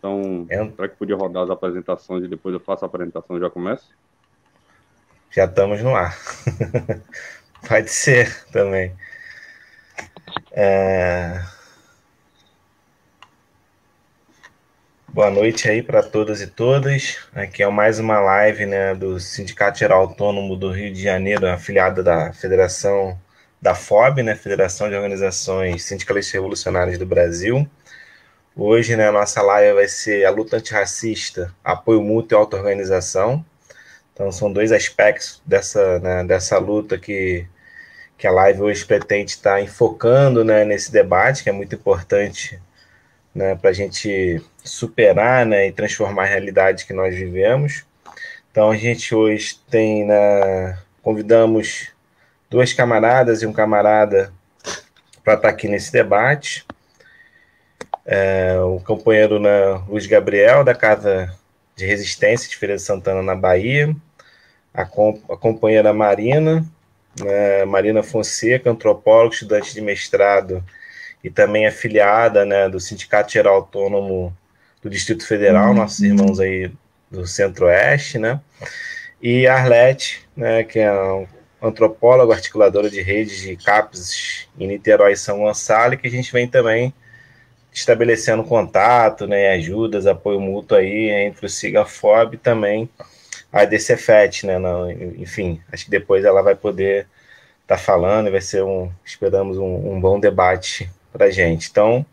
Então, será que podia rodar as apresentações e depois eu faço a apresentação e já começo? Já estamos no ar. Pode ser também. Boa noite aí para todas e todas. Aqui é mais uma live, né, do Sindicato Geral Autônomo do Rio de Janeiro, afiliado da Federação da FOB, né, Federação de Organizações Sindicalistas Revolucionárias do Brasil. Hoje, né, a nossa live vai ser a luta antirracista, apoio mútuo e auto-organização. Então, são dois aspectos dessa, né, dessa luta que a live hoje pretende estar enfocando, né, nesse debate, que é muito importante, né, para a gente superar, né, e transformar a realidade que nós vivemos. Então, a gente hoje tem, né, convidamos duas camaradas e um camarada para estar aqui nesse debate. O companheiro, né, Luiz Gabriel, da Casa de Resistência de Feira de Santana, na Bahia. A companheira Marina, né, Marina Fonseca, antropóloga, estudante de mestrado e também afiliada, né, do Sindicato Geral Autônomo do Distrito Federal, nossos irmãos aí do Centro-Oeste, né? E a Arlete, né, que é um antropóloga, articuladora de redes de CAPES em Niterói e São Gonçalo, que a gente vem também estabelecendo contato, né, ajudas, apoio mútuo aí entre o SIGAFOB e também a DCFET, né, enfim, acho que depois ela vai poder estar falando e vai ser esperamos um bom debate para a gente. Então,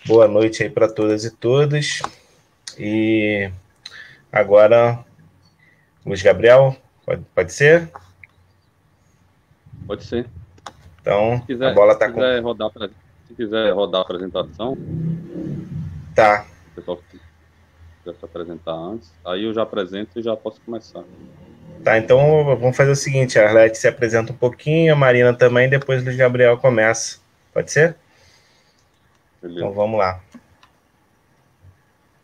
boa noite aí para todas e todos. E agora, Luiz Gabriel, pode ser? Pode ser. Então, Se a quiser, bola se está com... quiser rodar, se quiser rodar a apresentação, Tá, o pessoal quiser se apresentar antes, aí eu já apresento e já posso começar. tá, então vamos fazer o seguinte, a Arlete se apresenta um pouquinho, a Marina também, depois o Luiz Gabriel começa. Pode ser? Então Beleza. vamos lá.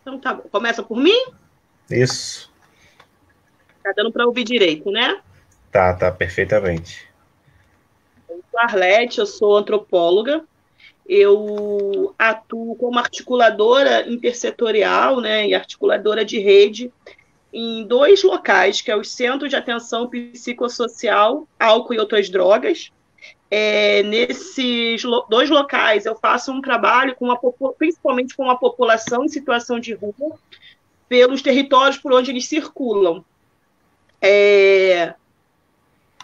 Então tá bom. Começa por mim? Isso. Tá dando para ouvir direito, né? Tá, perfeitamente. Eu sou Arlete, eu sou antropóloga. Eu atuo como articuladora intersetorial, né, e articuladora de rede em dois locais, que é o Centro de Atenção Psicossocial, Álcool e Outras Drogas. Nesses dois locais eu faço um trabalho principalmente com a população em situação de rua, pelos territórios por onde eles circulam.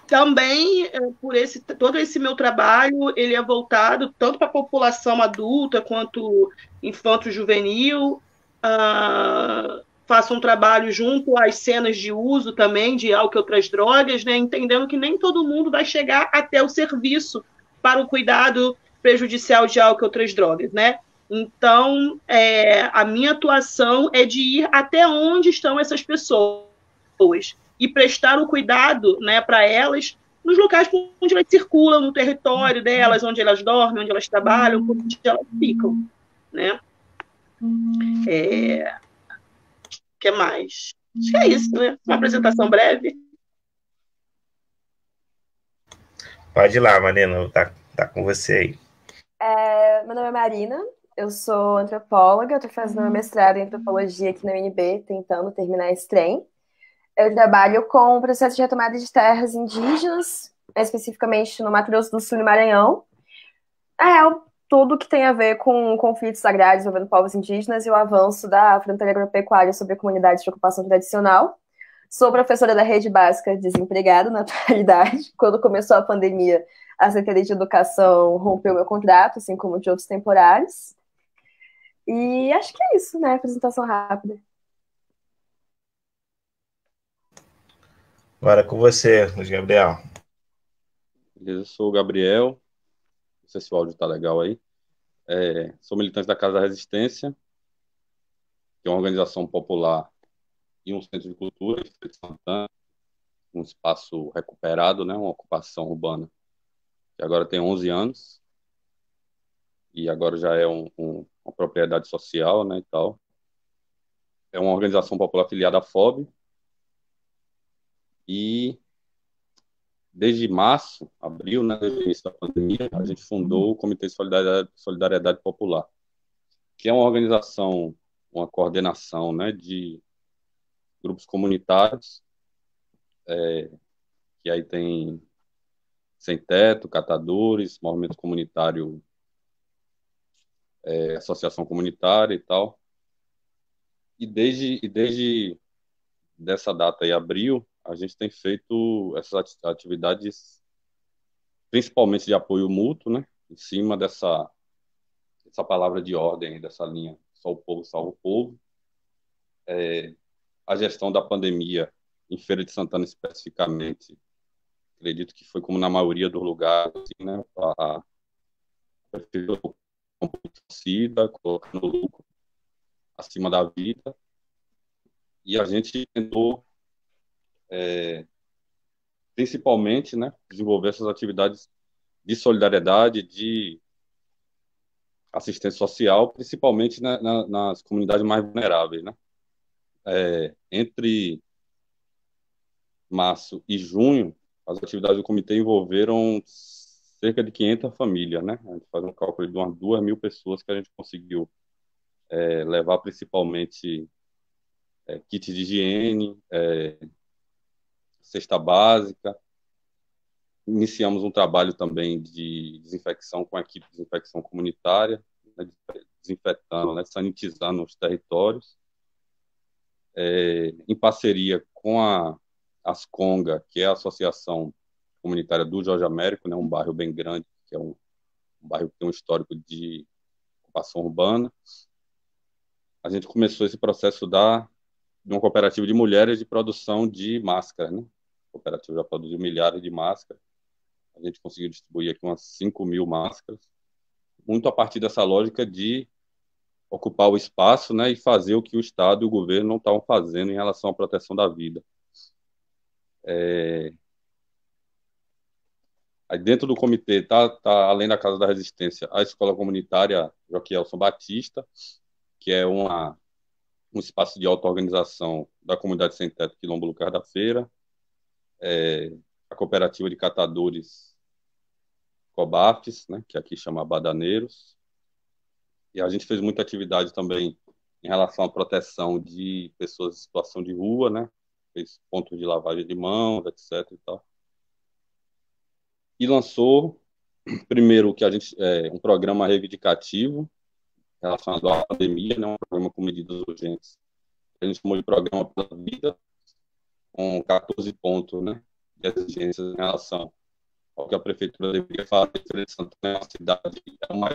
Também, todo esse meu trabalho, ele é voltado tanto para a população adulta quanto infanto-juvenil. Faço um trabalho junto às cenas de uso também de álcool e outras drogas, né, entendendo que nem todo mundo vai chegar até o serviço para o cuidado prejudicial de álcool e outras drogas, né? Então, a minha atuação é de ir até onde estão essas pessoas e prestar o cuidado, né, para elas nos locais onde elas circulam, no território delas, onde elas dormem, onde elas trabalham, onde elas ficam, né? Que mais? Acho que é isso, né? Uma apresentação breve. Pode ir lá, Marina, tá com você aí. Meu nome é Marina, eu sou antropóloga, estou fazendo meu mestrado em antropologia aqui na UNB, tentando terminar esse trem. Eu trabalho com o processo de retomada de terras indígenas, especificamente no Mato Grosso do Sul e Maranhão. Tudo que tem a ver com conflitos agrários envolvendo povos indígenas e o avanço da fronteira agropecuária sobre comunidades de ocupação tradicional. Sou professora da rede básica desempregada na atualidade. Quando começou a pandemia, a Secretaria de Educação rompeu meu contrato, assim como de outros temporários. E acho que é isso, né? Apresentação rápida. Agora com você, Luiz Gabriel. Beleza, eu sou o Gabriel, não sei se o áudio tá legal aí. Sou militante da Casa da Resistência, que é uma organização popular e um centro de cultura, em Feira de Santana, um espaço recuperado, né, uma ocupação urbana, que agora tem 11 anos, e agora já é uma propriedade social, né, e tal. É uma organização popular afiliada à FOB, e desde março, abril, né, desde o início da pandemia, a gente fundou o Comitê de Solidariedade Popular, que é uma organização, uma coordenação, né, de grupos comunitários, que aí tem Sem Teto, Catadores, Movimento Comunitário, Associação Comunitária e tal. E desde dessa data aí, abril, a gente tem feito essas atividades, principalmente de apoio mútuo, né, em cima dessa palavra de ordem, dessa linha Só o Povo Salva o Povo. A gestão da pandemia, em Feira de Santana especificamente, acredito que foi como na maioria dos lugares, assim, né, a prefeitura torcida, colocando o lucro acima da vida, e a gente tentou, principalmente, né, desenvolver essas atividades de solidariedade, de assistência social, principalmente nas comunidades mais vulneráveis, né? Entre março e junho, as atividades do comitê envolveram cerca de 500 famílias, né? A gente faz um cálculo de umas 2.000 pessoas que a gente conseguiu levar principalmente kits de higiene, cesta básica. Iniciamos um trabalho também de desinfecção com a equipe de desinfecção comunitária, né, desinfetando, né, sanitizando os territórios, em parceria com a Asconga, que é a Associação Comunitária do Jorge Américo, né, um bairro bem grande, que é um bairro que tem um histórico de ocupação urbana. A gente começou esse processo de uma cooperativa de mulheres de produção de máscaras, né? A cooperativa já produziu milhares de máscaras. A gente conseguiu distribuir aqui umas 5.000 máscaras, muito a partir dessa lógica de ocupar o espaço, né, e fazer o que o Estado e o governo não estavam fazendo em relação à proteção da vida. Aí dentro do comitê tá além da Casa da Resistência, a Escola Comunitária Joaquielson Batista, que é um espaço de auto-organização da comunidade Sem Teto Quilombo Lucas da Feira, a Cooperativa de Catadores Cobafes, né, que aqui chama Badaneiros, e a gente fez muita atividade também em relação à proteção de pessoas em situação de rua, né, fez pontos de lavagem de mãos, etc. e tal. E lançou, primeiro, que a gente um programa reivindicativo relacionado à pandemia, né, um programa com medidas urgentes. A gente chamou de Programa pela Vida, com 14 pontos, né, de exigências em relação ao que a prefeitura deveria fazer. Feira de Santana é uma cidade, é uma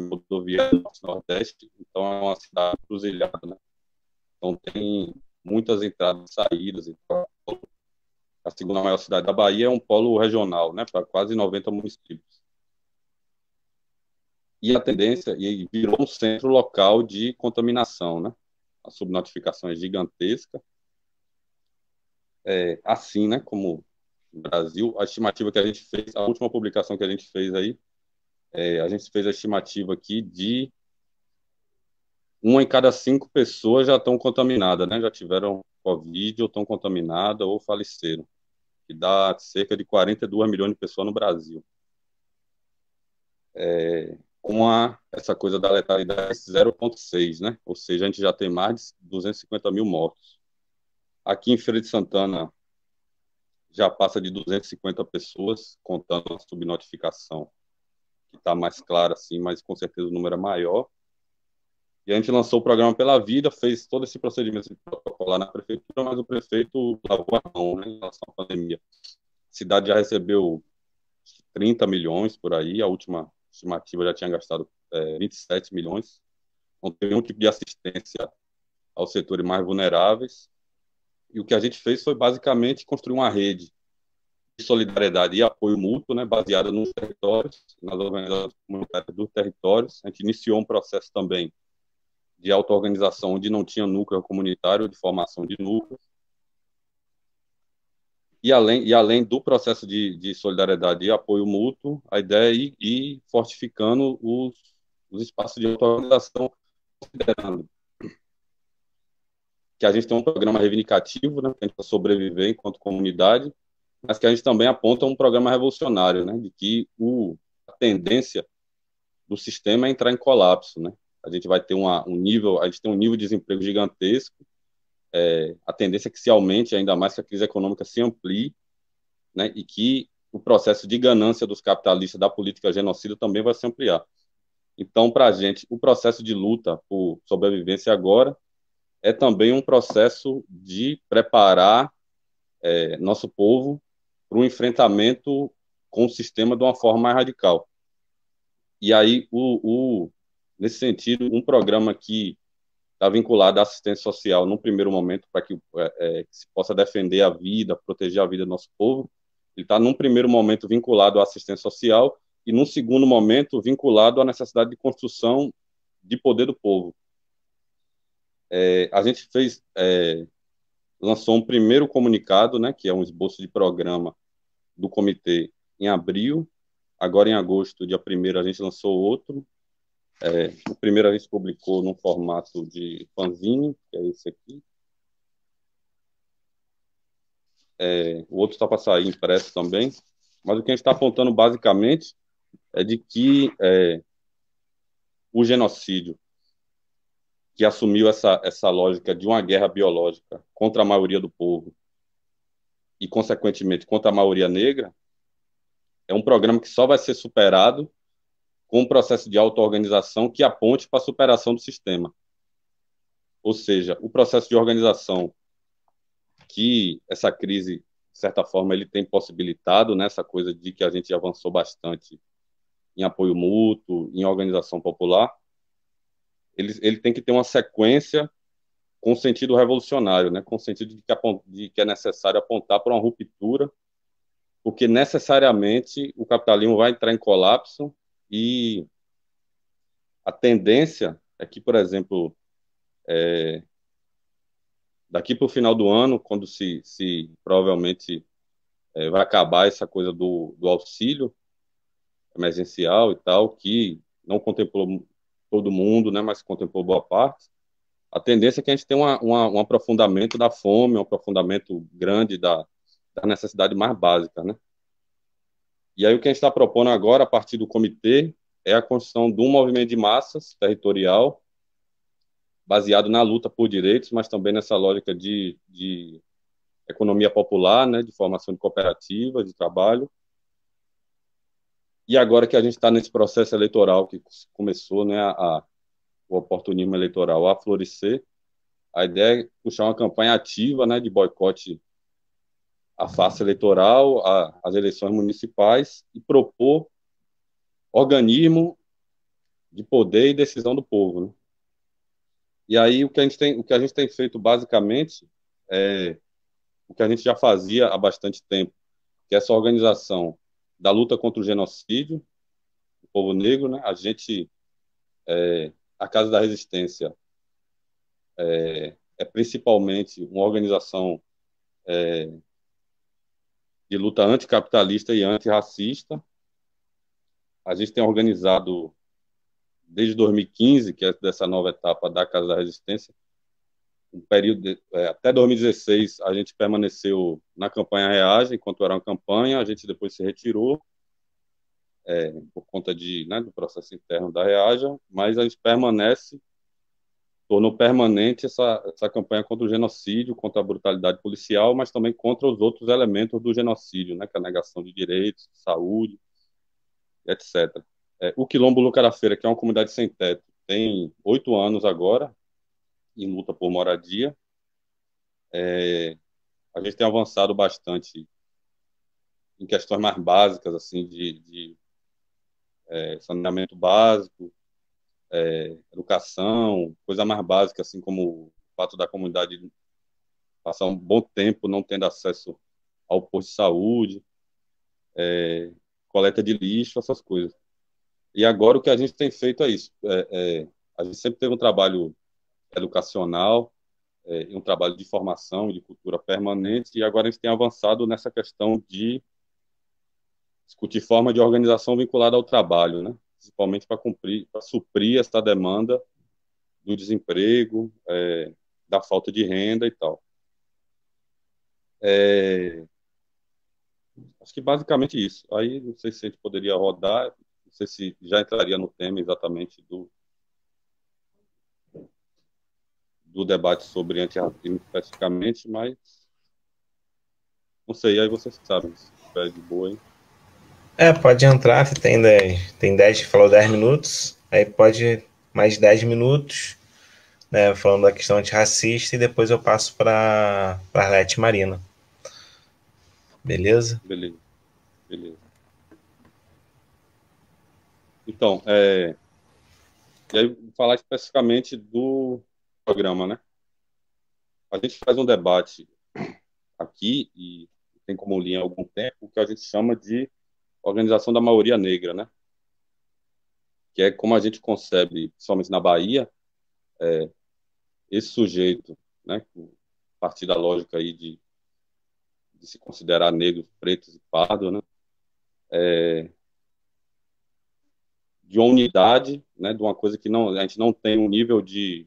rodoviária do Nordeste, então é uma cidade cruzilhada, né? Então tem muitas entradas e saídas. Então, a segunda maior cidade da Bahia é um polo regional, né, para quase 90 municípios. E a tendência, e virou um centro local de contaminação, né? A subnotificação é gigantesca. Assim, né, como no Brasil, a estimativa que a gente fez, a última publicação que a gente fez aí, a gente fez a estimativa aqui de 1 em cada 5 pessoas já estão contaminadas, né? Já tiveram Covid ou estão contaminadas ou faleceram, que dá cerca de 42 milhões de pessoas no Brasil. Com essa coisa da letalidade 0,6, né? Ou seja, a gente já tem mais de 250 mil mortos. Aqui em Feira de Santana já passa de 250 pessoas, contando a subnotificação, que está mais clara, assim, mas com certeza o número é maior. E a gente lançou o Programa Pela Vida, fez todo esse procedimento de protocolar na prefeitura, mas o prefeito lavou a mão, né, em relação à pandemia. A cidade já recebeu 30 milhões por aí, a última estimativa já tinha gastado 27 milhões. Não tem nenhum tipo de assistência aos setores mais vulneráveis. E o que a gente fez foi basicamente construir uma rede de solidariedade e apoio mútuo, né, baseada nos territórios, nas organizações comunitárias dos territórios. A gente iniciou um processo também de auto-organização onde não tinha núcleo comunitário, de formação de núcleos. E além do processo de solidariedade e apoio mútuo, a ideia é ir fortificando os espaços de auto-organização, considerando que a gente tem um programa reivindicativo, né, que a gente vai sobreviver enquanto comunidade, mas que a gente também aponta um programa revolucionário, né, de que a tendência do sistema é entrar em colapso, né? A gente vai ter a gente tem um nível de desemprego gigantesco, a tendência é que se aumente ainda mais, que a crise econômica se amplie, né, e que o processo de ganância dos capitalistas da política genocida também vai se ampliar. Então, para a gente, o processo de luta por sobrevivência agora é também um processo de preparar nosso povo para um enfrentamento com o sistema de uma forma mais radical. E aí, nesse sentido, um programa que está vinculado à assistência social, num primeiro momento, para que se possa defender a vida, proteger a vida do nosso povo, ele está, num primeiro momento, vinculado à assistência social e, num segundo momento, vinculado à necessidade de construção de poder do povo. A gente lançou um primeiro comunicado, né, que é um esboço de programa do comitê em abril. Agora, em agosto, dia 1º, a gente lançou outro. O primeiro a gente publicou no formato de fanzine, que é esse aqui. O outro está para sair impresso também. Mas o que a gente está apontando, basicamente, é de que o genocídio, que assumiu essa lógica de uma guerra biológica contra a maioria do povo e, consequentemente, contra a maioria negra, é um programa que só vai ser superado com um processo de auto-organização que aponte para a superação do sistema. Ou seja, o processo de organização que essa crise, de certa forma, ele tem possibilitado, né, essa coisa de que a gente avançou bastante em apoio mútuo, em organização popular, ele tem que ter uma sequência com sentido revolucionário, né, com sentido de que é necessário apontar para uma ruptura, porque necessariamente o capitalismo vai entrar em colapso e a tendência é que, por exemplo, daqui para o final do ano, quando se provavelmente vai acabar essa coisa do auxílio emergencial e tal, que não contemplou todo mundo, né, mas contemplou boa parte, a tendência é que a gente tenha um aprofundamento da fome, um aprofundamento grande da necessidade mais básica, né? E aí o que a gente está propondo agora, a partir do comitê, é a construção de um movimento de massas territorial, baseado na luta por direitos, mas também nessa lógica de economia popular, né, de formação de cooperativas, de trabalho. E agora que a gente está nesse processo eleitoral que começou, né, o oportunismo eleitoral a florescer, a ideia é puxar uma campanha ativa, né, de boicote à farsa eleitoral, às eleições municipais, e propor organismo de poder e decisão do povo, né? E aí o que a gente tem feito basicamente é o que a gente já fazia há bastante tempo, que é essa organização da luta contra o genocídio do povo negro, né? A Casa da Resistência é principalmente uma organização de luta anticapitalista e antirracista. A gente tem organizado desde 2015, que é dessa nova etapa da Casa da Resistência, um período até 2016 a gente permaneceu na campanha Reage, enquanto era uma campanha, a gente depois se retirou por conta do processo interno da Reage, mas a gente tornou permanente essa campanha contra o genocídio, contra a brutalidade policial, mas também contra os outros elementos do genocídio, né, que é a negação de direitos, de saúde, etc. O Quilombo Lucarafeira, que é uma comunidade sem teto, tem 8 anos agora, em luta por moradia. A gente tem avançado bastante em questões mais básicas, assim, de saneamento básico, educação, coisa mais básica, assim como o fato da comunidade passar um bom tempo não tendo acesso ao posto de saúde, coleta de lixo, essas coisas. E agora o que a gente tem feito é isso. A gente sempre teve um trabalho educacional, e um trabalho de formação e de cultura permanente, e agora a gente tem avançado nessa questão de discutir forma de organização vinculada ao trabalho, né? Principalmente para suprir essa demanda do desemprego, da falta de renda e tal. Acho que basicamente isso. Aí não sei se a gente poderia rodar, não sei se já entraria no tema exatamente do debate sobre antirracismo especificamente, mas não sei, aí vocês sabem, se tiver de boa aí. Pode entrar, você tem 10, falou 10 minutos, aí pode mais 10 minutos, né, falando da questão antirracista, e depois eu passo para Arlete e Marina. Beleza? Beleza. Então, e aí vou falar especificamente do programa, né? A gente faz um debate aqui, e tem como linha há algum tempo, o que a gente chama de organização da maioria negra, né? Que é como a gente concebe, principalmente na Bahia, esse sujeito, né, a partir da lógica aí de se considerar negros, pretos e pardos, né, de uma unidade, né, de uma coisa que a gente não tem um nível de...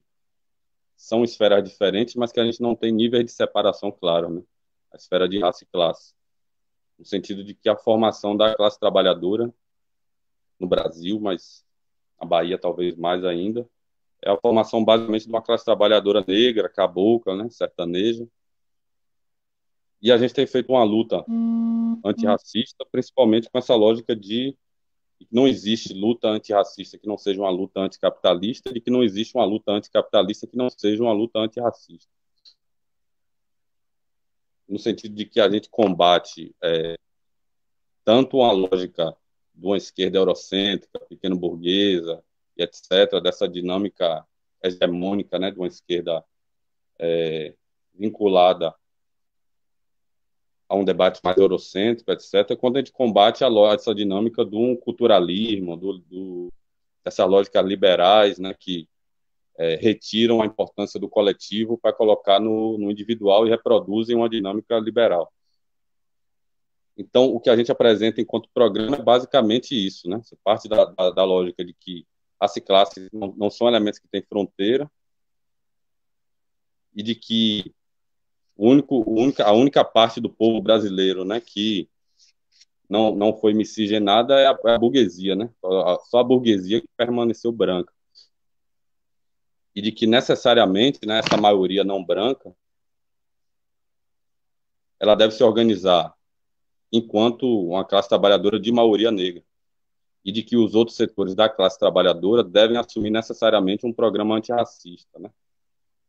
São esferas diferentes, mas que a gente não tem nível de separação claro, né? A esfera de raça e classe. No sentido de que a formação da classe trabalhadora no Brasil, mas na Bahia talvez mais ainda, é a formação basicamente de uma classe trabalhadora negra, cabocla, né, sertaneja. E a gente tem feito uma luta antirracista, principalmente com essa lógica de que não existe luta antirracista que não seja uma luta anticapitalista e que não existe uma luta anticapitalista que não seja uma luta antirracista. No sentido de que a gente combate tanto uma lógica de uma esquerda eurocêntrica, pequeno burguesa, e etc., dessa dinâmica hegemônica, né, de uma esquerda vinculada a um debate mais eurocêntrico, etc., quando a gente combate essa dinâmica de um culturalismo, dessas lógicas liberais, né, que retiram a importância do coletivo para colocar no individual e reproduzem uma dinâmica liberal. Então, o que a gente apresenta enquanto programa é basicamente isso, né? Você parte da lógica de que raça e classe não são elementos que têm fronteira e de que a única parte do povo brasileiro, né, que não foi miscigenada é a burguesia, né? Só a burguesia que permaneceu branca. E de que necessariamente, né, essa maioria não branca, ela deve se organizar enquanto uma classe trabalhadora de maioria negra. E de que os outros setores da classe trabalhadora devem assumir necessariamente um programa antirracista, né?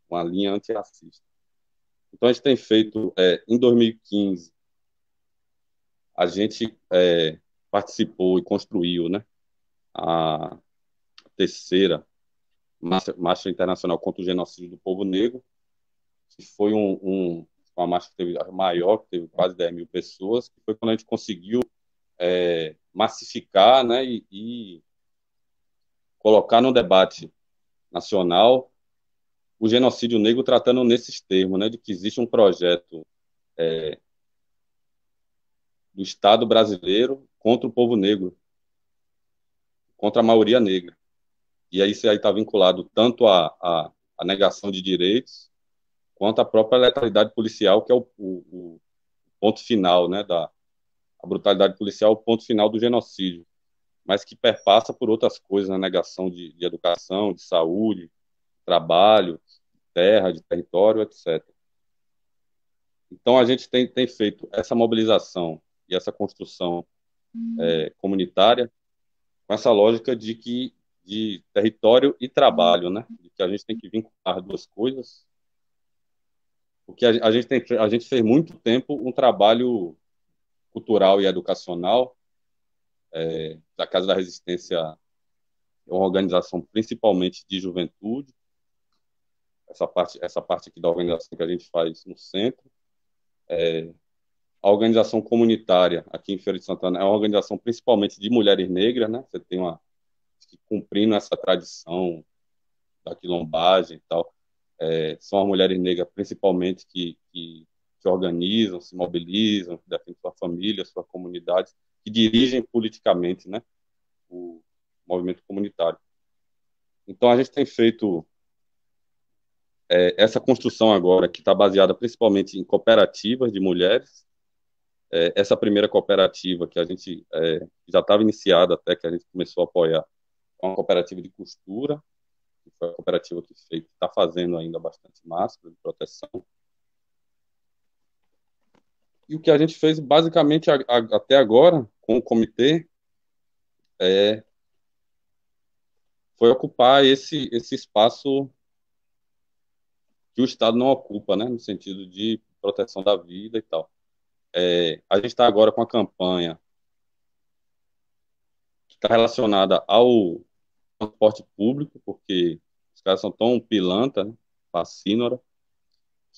Uma linha antirracista. Então, a gente tem feito, em 2015, a gente participou e construiu, né, a terceira Marcha Internacional contra o Genocídio do Povo Negro, que foi uma marcha que teve maior, que teve quase 10 mil pessoas, que foi quando a gente conseguiu massificar, né, e colocar no debate nacional o genocídio negro, tratando nesses termos, né, de que existe um projeto do Estado brasileiro contra o povo negro, contra a maioria negra. E aí isso aí está vinculado tanto à negação de direitos, quanto à própria letalidade policial, que é o ponto final, né, a brutalidade policial, o ponto final do genocídio, mas que perpassa por outras coisas, a negação de educação, de saúde, trabalho, terra, de território, etc. Então, a gente tem feito essa mobilização e essa construção comunitária com essa lógica de território e trabalho, né? De que a gente tem que vincular duas coisas, porque a gente fez muito tempo um trabalho cultural e educacional. Da Casa da Resistência é uma organização principalmente de juventude, essa parte aqui da organização que a gente faz no centro. A organização comunitária aqui em Feira de Santana é uma organização principalmente de mulheres negras, né? Você tem cumprindo essa tradição da quilombagem e tal, são as mulheres negras principalmente que organizam, se mobilizam, que defendem sua família, sua comunidade, que dirigem politicamente, né, o movimento comunitário. Então a gente tem feito essa construção agora, que está baseada principalmente em cooperativas de mulheres. Essa primeira cooperativa que a gente já estava iniciada até, que a gente começou a apoiar, é uma cooperativa de costura, que foi a cooperativa que fez, está fazendo ainda bastante máscara de proteção. E o que a gente fez, basicamente, até agora, com o comitê, foi ocupar esse espaço que o Estado não ocupa, né, no sentido de proteção da vida e tal. A gente está agora com a campanha que está relacionada ao transporte público, porque os caras são tão pilantra, né, fascínora,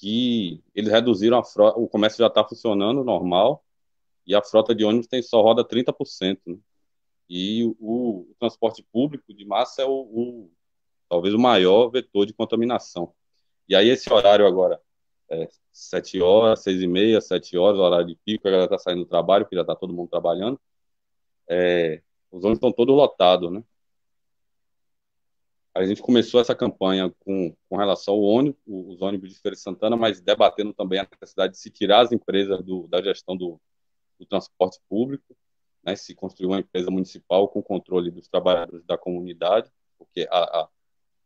que eles reduziram a frota, o comércio já está funcionando normal, e a frota de ônibus só roda 30%, né? E o transporte público de massa é talvez o maior vetor de contaminação. E aí esse horário agora, 7 horas, 6h30, 7 horas, horário de pico, a galera está saindo do trabalho, porque já está todo mundo trabalhando, os ônibus estão todos lotados, né? A gente começou essa campanha com relação ao ônibus, os ônibus de Feira de Santana, mas debatendo também a necessidade de se tirar as empresas da gestão do transporte público, né, se construir uma empresa municipal com controle dos trabalhadores da comunidade, porque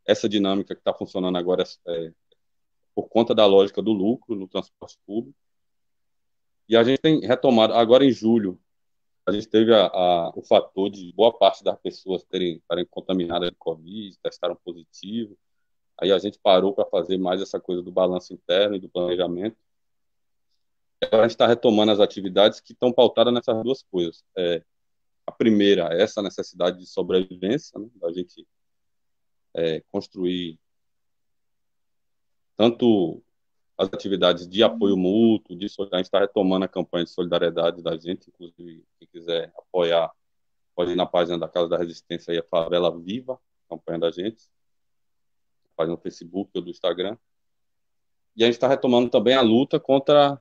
essa dinâmica que está funcionando agora é por conta da lógica do lucro no transporte público. E a gente tem retomado, agora em julho, a gente teve o fator de boa parte das pessoas estarem contaminadas de Covid, testaram positivo. Aí a gente parou para fazer mais essa coisa do balanço interno e do planejamento. Agora a gente está retomando as atividades que estão pautadas nessas duas coisas. A primeira é essa necessidade de sobrevivência, né, da gente construir tanto as atividades de apoio mútuo, a gente está retomando a campanha de solidariedade da gente, inclusive quem quiser apoiar pode ir na página da Casa da Resistência, aí a Favela Viva, a campanha da gente, página no Facebook ou do Instagram. E a gente está retomando também a luta contra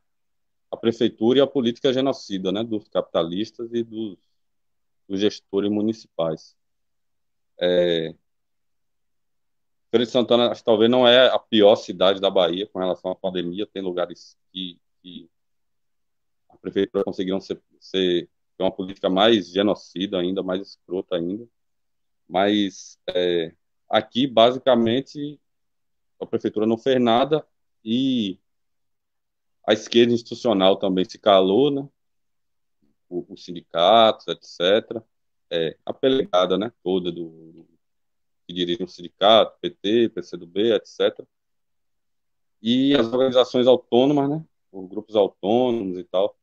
a prefeitura e a política genocida, né, dos capitalistas e dos gestores municipais. Feira de Santana, acho que talvez não é a pior cidade da Bahia com relação à pandemia. Tem lugares que a prefeitura conseguiram ter uma política mais genocida ainda, mais escrota ainda. Mas aqui, basicamente, a prefeitura não fez nada e a esquerda institucional também se calou, né? Os sindicatos, etc. A pelegada, né, toda que dirigem o sindicato, PT, PCdoB, etc. E as organizações autônomas, né, os grupos autônomos e tal,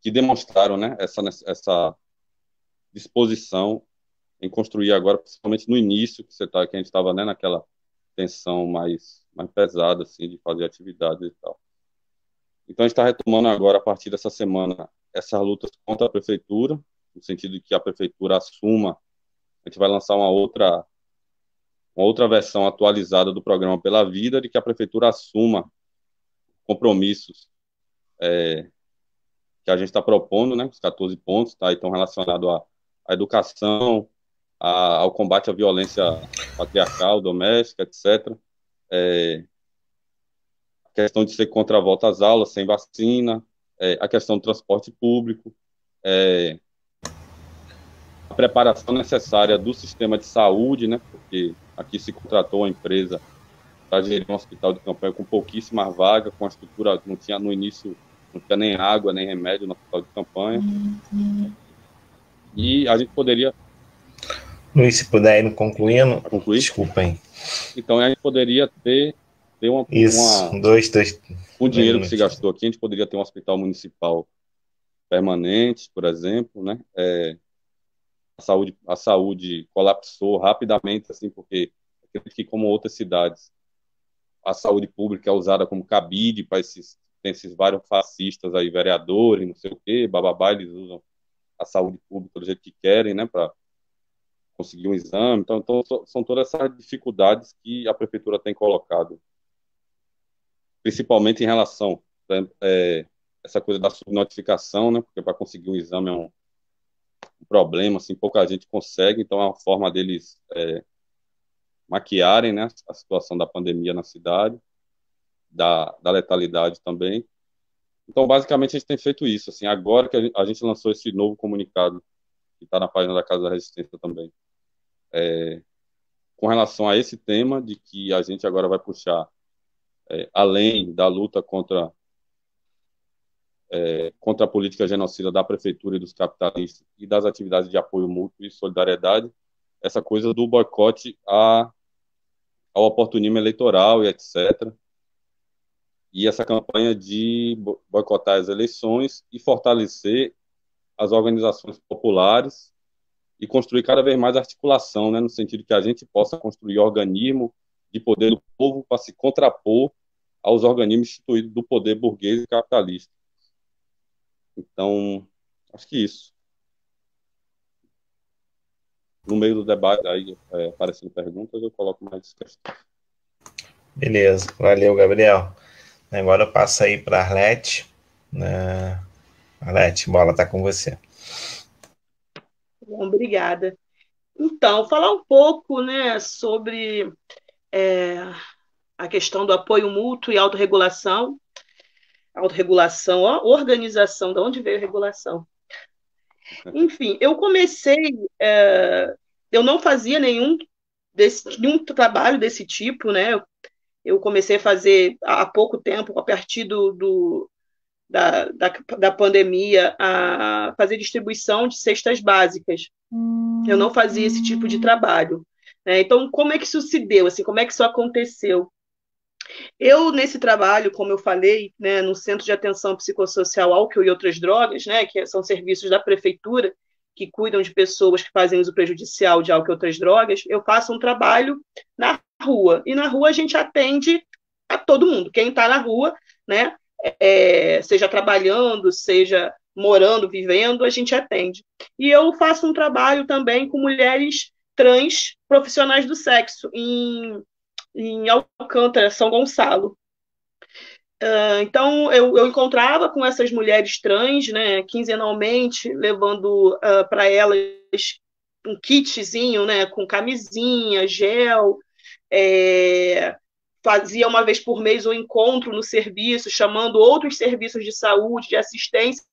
que demonstraram, né, essa disposição em construir agora, principalmente no início, que a gente estava, né, naquela tensão mais pesada, assim, de fazer atividades e tal. Então, a gente está retomando agora, a partir dessa semana, essas lutas contra a prefeitura, no sentido de que a prefeitura assuma. A gente vai lançar uma outra versão atualizada do programa Pela Vida, de que a prefeitura assuma compromissos que a gente está propondo, né, os 14 pontos, tá, estão relacionados à educação, ao combate à violência patriarcal, doméstica, etc. A questão de ser contra a volta às aulas sem vacina, a questão do transporte público, a preparação necessária do sistema de saúde, né, porque aqui se contratou uma empresa para gerir um hospital de campanha com pouquíssimas vagas, com a estrutura, não tinha no início, não tinha nem água, nem remédio no hospital de campanha. E a gente poderia... Luiz, se puder ir concluindo... Concluir? Desculpem. Então, a gente poderia ter o dinheiro que se gastou aqui, a gente poderia ter um hospital municipal permanente, por exemplo, né? A saúde colapsou rapidamente, assim, porque acredito que, como outras cidades, a saúde pública é usada como cabide para tem esses vários fascistas aí, vereadores, não sei o quê, bababá, eles usam a saúde pública do jeito que querem, né, para conseguir um exame. Então, são todas essas dificuldades que a prefeitura tem colocado, principalmente em relação essa coisa da subnotificação, né, porque para conseguir um exame é um problema, assim, pouca gente consegue, então é uma forma deles maquiarem, né, a situação da pandemia na cidade, da letalidade também. Então, basicamente, a gente tem feito isso, assim, agora que a gente lançou esse novo comunicado, que está na página da Casa da Resistência também, com relação a esse tema de que a gente agora vai puxar, além da luta contra a política genocida da prefeitura e dos capitalistas e das atividades de apoio mútuo e solidariedade, essa coisa do boicote ao oportunismo eleitoral e etc. E essa campanha de boicotar as eleições e fortalecer as organizações populares e construir cada vez mais articulação, né, no sentido que a gente possa construir organismo de poder do povo para se contrapor aos organismos instituídos do poder burguês e capitalista. Então, acho que isso. No meio do debate, aí aparecendo perguntas, eu coloco mais questões. Beleza, valeu, Gabriel. Agora eu passo aí para a Arlete. Arlete, bola está com você. Bom, obrigada. Então, falar um pouco, né, sobre a questão do apoio mútuo e autorregulação. Autorregulação, organização, de onde veio a regulação? Enfim, eu comecei, eu não fazia nenhum trabalho desse tipo, né? Eu comecei a fazer há pouco tempo, a partir da pandemia, a fazer distribuição de cestas básicas. Eu não fazia esse tipo de trabalho, né? Então, como é que isso se deu? Assim, como é que isso aconteceu? Eu, nesse trabalho, como eu falei, né, no Centro de Atenção Psicossocial Álcool e Outras Drogas, né, que são serviços da prefeitura que cuidam de pessoas que fazem uso prejudicial de álcool e outras drogas, eu faço um trabalho na rua. E na rua a gente atende a todo mundo. Quem está na rua, né, seja trabalhando, seja morando, vivendo, a gente atende. E eu faço um trabalho também com mulheres trans profissionais do sexo, em Alcântara, São Gonçalo. Então, eu encontrava com essas mulheres trans, né, quinzenalmente, levando para elas um kitzinho, né, com camisinha, gel, fazia uma vez por mês um encontro no serviço, chamando outros serviços de saúde, de assistência,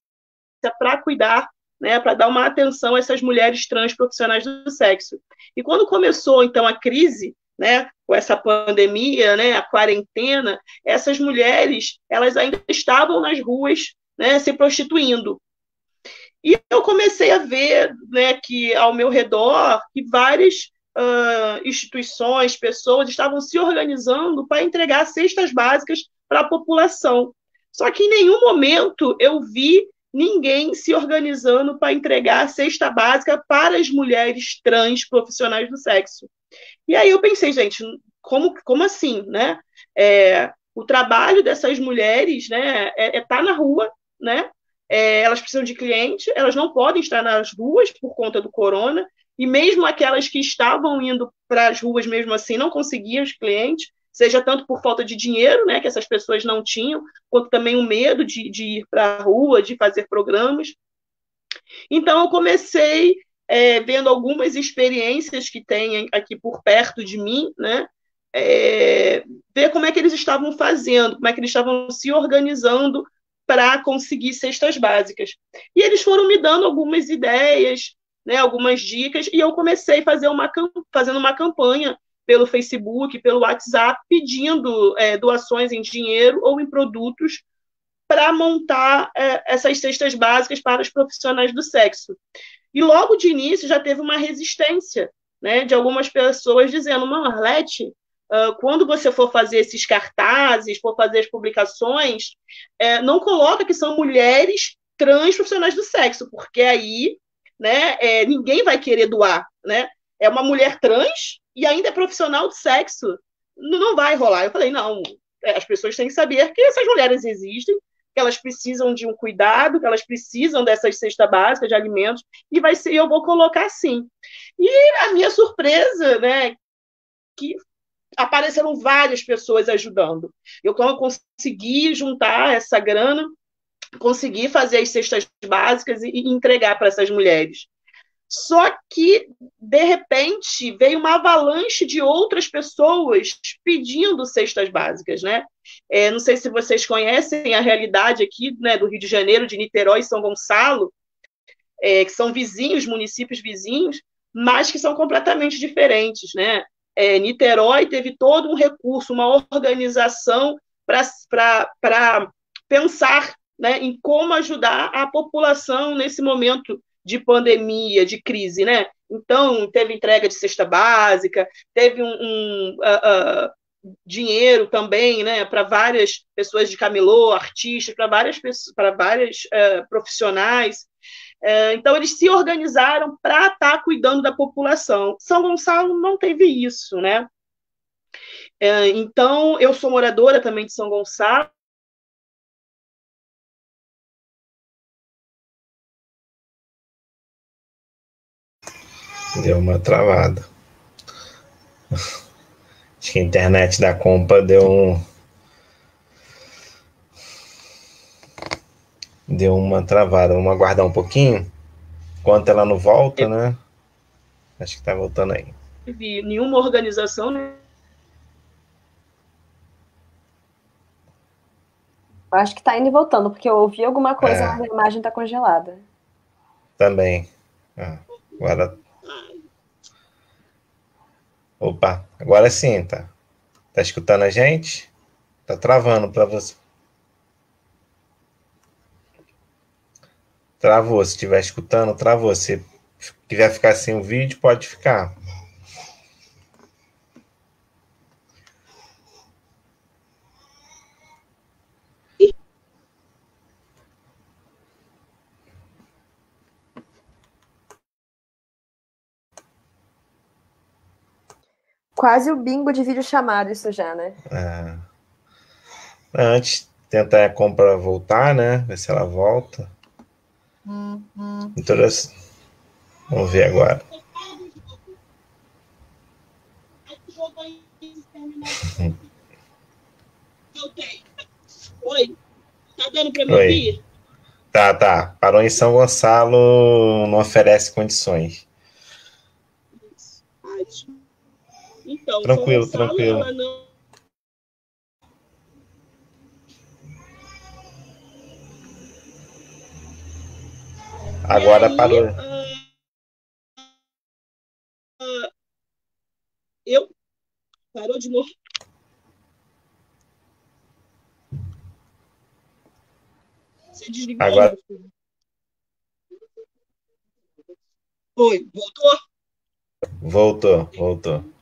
para cuidar, né, para dar uma atenção a essas mulheres trans profissionais do sexo. E quando começou, então, a crise, né, com essa pandemia, né, a quarentena, essas mulheres, elas ainda estavam nas ruas, né, se prostituindo. E eu comecei a ver, né, que ao meu redor, que várias instituições, pessoas estavam se organizando para entregar cestas básicas para a população. Só que em nenhum momento eu vi ninguém se organizando para entregar cesta básica para as mulheres trans profissionais do sexo. E aí eu pensei, gente, como assim, né? O trabalho dessas mulheres, né, tá na rua, né? Elas precisam de cliente, elas não podem estar nas ruas por conta do corona, e mesmo aquelas que estavam indo para as ruas mesmo assim não conseguiam os clientes, seja tanto por falta de dinheiro, né, que essas pessoas não tinham, quanto também o medo de ir para a rua, de fazer programas. Então eu comecei vendo algumas experiências que tem aqui por perto de mim, né? Ver como é que eles estavam fazendo, como é que eles estavam se organizando para conseguir cestas básicas. E eles foram me dando algumas ideias, né, algumas dicas, e eu comecei fazendo uma campanha pelo Facebook, pelo WhatsApp, pedindo doações em dinheiro ou em produtos para montar essas cestas básicas para os profissionais do sexo. E logo de início já teve uma resistência, né, de algumas pessoas dizendo, Arlete, quando você for fazer esses cartazes, for fazer as publicações, não coloca que são mulheres trans profissionais do sexo, porque aí, né, ninguém vai querer doar, né? É uma mulher trans e ainda é profissional de sexo, não vai rolar. Eu falei, não, as pessoas têm que saber que essas mulheres existem, que elas precisam de um cuidado, que elas precisam dessas cestas básicas de alimentos, e eu vou colocar sim. E a minha surpresa, né, que apareceram várias pessoas ajudando. Eu consegui juntar essa grana, consegui fazer as cestas básicas e entregar para essas mulheres. Só que, de repente, veio uma avalanche de outras pessoas pedindo cestas básicas, né? Não sei se vocês conhecem a realidade aqui, né, do Rio de Janeiro, de Niterói e São Gonçalo, que são vizinhos, municípios vizinhos, mas que são completamente diferentes, né? Niterói teve todo um recurso, uma organização para pensar, né, em como ajudar a população nesse momento de pandemia, de crise, né? Então, teve entrega de cesta básica, teve dinheiro também, né, para várias pessoas de camelô, artistas, para várias profissionais. Então, eles se organizaram para estar cuidando da população. São Gonçalo não teve isso, né? Então, eu sou moradora também de São Gonçalo. Deu uma travada. Acho que a internet da Compa deu uma travada. Vamos aguardar um pouquinho. Enquanto ela não volta, né? Acho que tá voltando aí. Não teve nenhuma organização, né? Eu acho que tá indo e voltando, porque eu ouvi alguma coisa, mas a imagem tá congelada. Também. Agora. Opa, agora sim, tá. Tá escutando a gente? Tá travando para você. Travou. Se estiver escutando, travou. Se quiser ficar sem o vídeo, pode ficar. Quase o bingo de videochamada isso já, né? Antes, tentar a compra voltar, né? Ver se ela volta. Vamos ver agora. Oi, tá dando para me ouvir? Tá. Parou em São Gonçalo, não oferece condições. Então, tranquilo. Ela não... Agora aí, parou. Parou de novo. Você desligou? Agora... Oi, voltou? Voltou.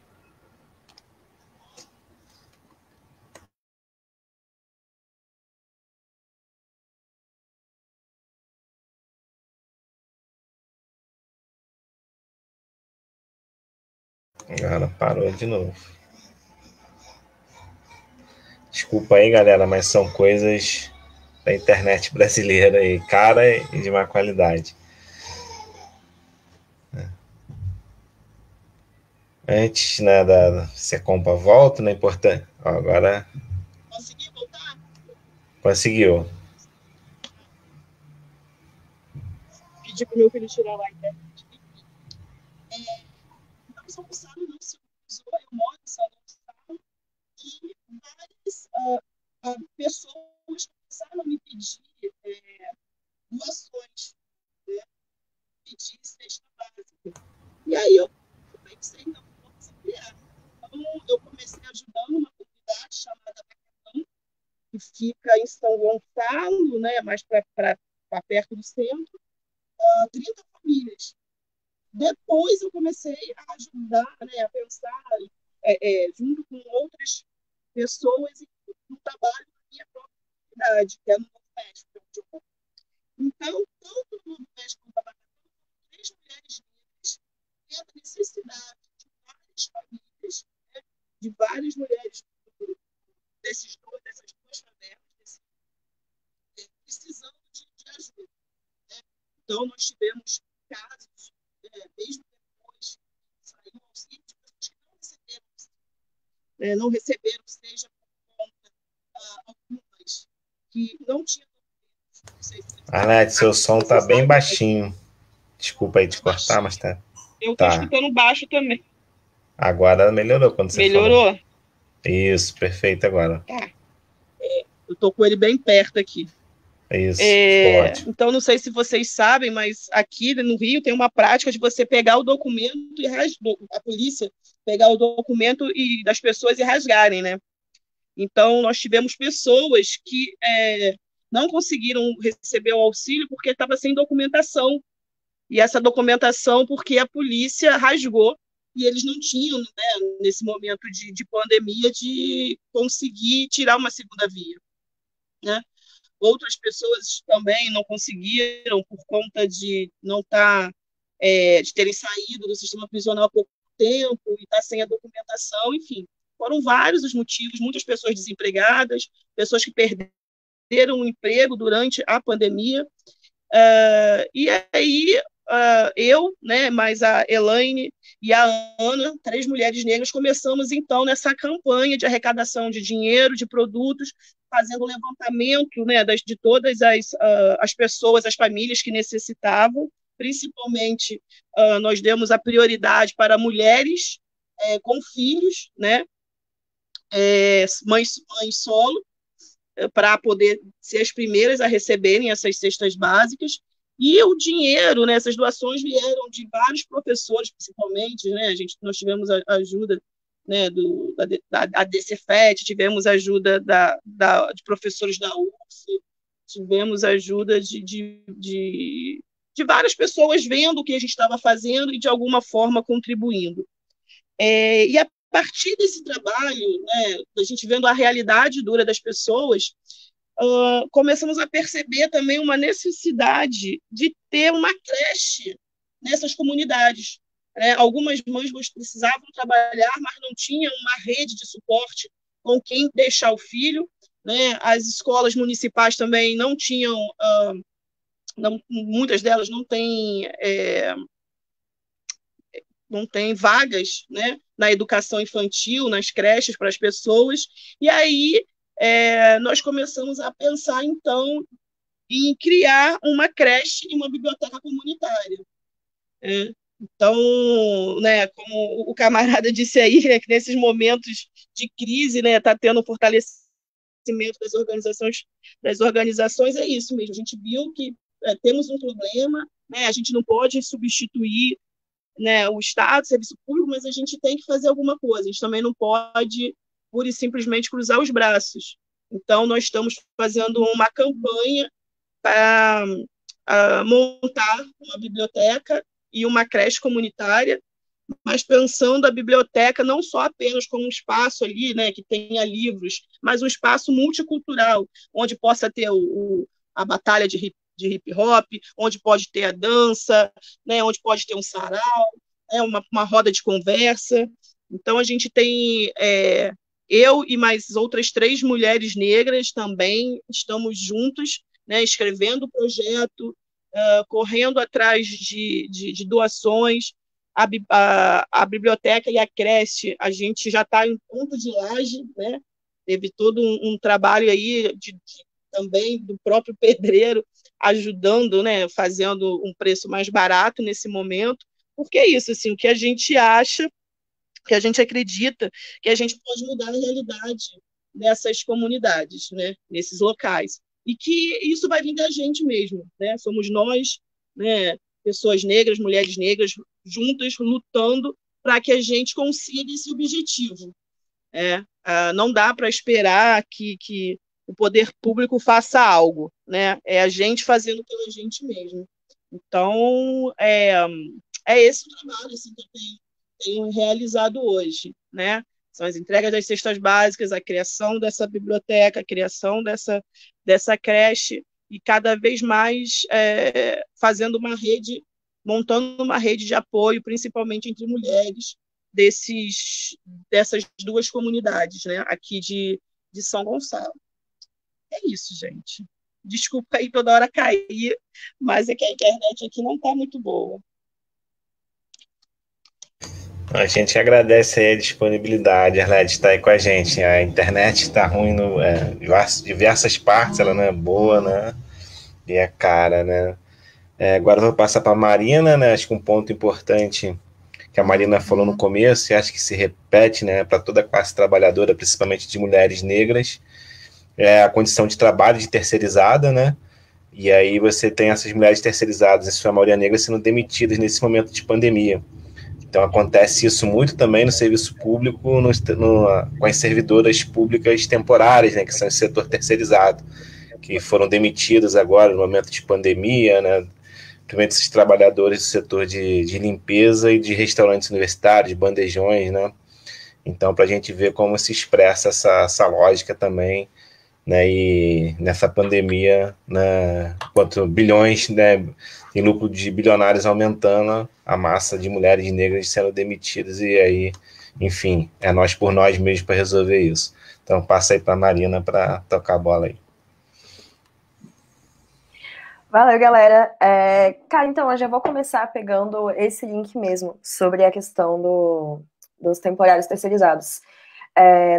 Agora parou de novo. Desculpa aí, galera, mas são coisas da internet brasileira aí, cara e de má qualidade. Antes, né, se a Compa volta, não é importante. Agora... Conseguiu voltar? Conseguiu. Pedi pro meu filho tirar lá a internet. Então, São Gonçalo não se usou, eu moro em São Gonçalo, e várias pessoas começaram a me pedir doações, né? Pedir cesta básica. E aí eu pensei, não, vamos ampliar. Então, eu comecei ajudando uma comunidade chamada Bacatão, que fica em São Gonçalo, né, mais para perto do centro, 30 famílias. Depois eu comecei a ajudar, né, a pensar junto com outras pessoas no trabalho da minha própria comunidade, que é no Novo México, onde eu moro. Então, tanto no Novo México quanto no Bacatão, 3 mulheres negras têm a necessidade de várias famílias, né, de várias mulheres dessas duas favelas, precisando de ajuda. Né? Então, nós tivemos casos, mesmo depois que saiu o auxílio, de pessoas que não receberam, seja por conta algumas que não tinham. Arnete, seu som tá bem baixinho. Desculpa aí te cortar, mas tá. Eu tô escutando baixo também. Agora melhorou quando você melhorou? Falou. Isso, perfeito agora. Eu tô com ele bem perto aqui. Isso, forte. Então, não sei se vocês sabem, mas aqui no Rio tem uma prática de você pegar o documento e a polícia pegar o documento das pessoas e rasgarem, né? Então, nós tivemos pessoas que não conseguiram receber o auxílio porque estava sem documentação. E essa documentação porque a polícia rasgou e eles não tinham, né, nesse momento de pandemia, de conseguir tirar uma segunda via, né? Outras pessoas também não conseguiram por conta de não de terem saído do sistema prisional há pouco tempo e estar sem a documentação, enfim. Foram vários os motivos, muitas pessoas desempregadas, pessoas que perderam o emprego durante a pandemia. E aí, eu, né, mais a Elaine e a Ana, 3 mulheres negras, começamos, então, nessa campanha de arrecadação de dinheiro, de produtos, fazendo levantamento, né, de todas as pessoas, as famílias que necessitavam. Principalmente, nós demos a prioridade para mulheres com filhos, né, mães solo, para poder ser as primeiras a receberem essas cestas básicas. E o dinheiro, né, essas doações vieram de vários professores, principalmente, né, nós tivemos a ajuda, né, da DCFET, tivemos ajuda de professores da UFS, tivemos ajuda de várias pessoas vendo o que a gente estava fazendo e, de alguma forma, contribuindo. E a partir desse trabalho, né, a gente vendo a realidade dura das pessoas, começamos a perceber também uma necessidade de ter uma creche nessas comunidades. Algumas mães precisavam trabalhar, mas não tinham uma rede de suporte com quem deixar o filho, né? As escolas municipais também não tinham, muitas delas não têm vagas, né, na educação infantil, nas creches para as pessoas. E aí nós começamos a pensar, então, em criar uma creche e uma biblioteca comunitária. Então, né, como o camarada disse aí, né, que nesses momentos de crise, né, está tendo um fortalecimento das organizações, é isso mesmo. A gente viu que temos um problema, né, a gente não pode substituir, né, o Estado, o serviço público, mas a gente tem que fazer alguma coisa. A gente também não pode, pura e simplesmente, cruzar os braços. Então, nós estamos fazendo uma campanha para montar uma biblioteca e uma creche comunitária, mas pensando a biblioteca não só apenas como um espaço ali, né, que tenha livros, mas um espaço multicultural, onde possa ter a batalha de hip hop, onde pode ter a dança, né, onde pode ter um sarau, né, uma roda de conversa. Então, a gente tem eu e mais outras 3 mulheres negras também estamos juntos, né, escrevendo o projeto, correndo atrás de doações. A biblioteca e a creche, a gente já está em ponto de laje, né? Teve todo um trabalho aí também do próprio pedreiro ajudando, né, fazendo um preço mais barato nesse momento, porque é isso, assim, o que a gente acha, que a gente acredita que a gente pode mudar a realidade dessas comunidades, né, nesses locais, e que isso vai vir da gente mesmo, né, somos nós, né, pessoas negras, mulheres negras, juntas, lutando para que a gente consiga esse objetivo. Não dá para esperar que o poder público faça algo, né? É a gente fazendo pela gente mesmo. Então, é esse o trabalho assim, que eu tenho realizado hoje, né? São as entregas das cestas básicas, a criação dessa biblioteca, a criação dessa creche, e cada vez mais fazendo uma rede, montando uma rede de apoio, principalmente entre mulheres, dessas 2 comunidades, né? Aqui de São Gonçalo. É isso, gente. Desculpa aí toda hora cair, mas é que a internet aqui não está muito boa. A gente agradece aí a disponibilidade, Arlete, de estar aí com a gente. A internet está ruim em diversas partes, ela não é boa, né? E é cara, né? Agora eu vou passar para a Marina, né? Acho que um ponto importante que a Marina falou no começo, e acho que se repete, né, para toda a classe trabalhadora, principalmente de mulheres negras, é a condição de trabalho de terceirizada, né? E aí você tem essas mulheres terceirizadas, em sua maioria negra, sendo demitidas nesse momento de pandemia. Então acontece isso muito também no serviço público, com as servidoras públicas temporárias, né, que são esse setor terceirizado, que foram demitidas agora no momento de pandemia, né, principalmente esses trabalhadores do setor de limpeza e de restaurantes universitários, bandejões, né. Então, para a gente ver como se expressa essa lógica também, né, e nessa pandemia, né, quanto bilhões, né, em lucro de bilionários aumentando, a massa de mulheres negras sendo demitidas, e aí, enfim, é nós por nós mesmos para resolver isso. Então, passa aí para a Marina para tocar a bola aí. Valeu, galera. Cara, então, eu já vou começar pegando esse link mesmo, sobre a questão dos temporários terceirizados.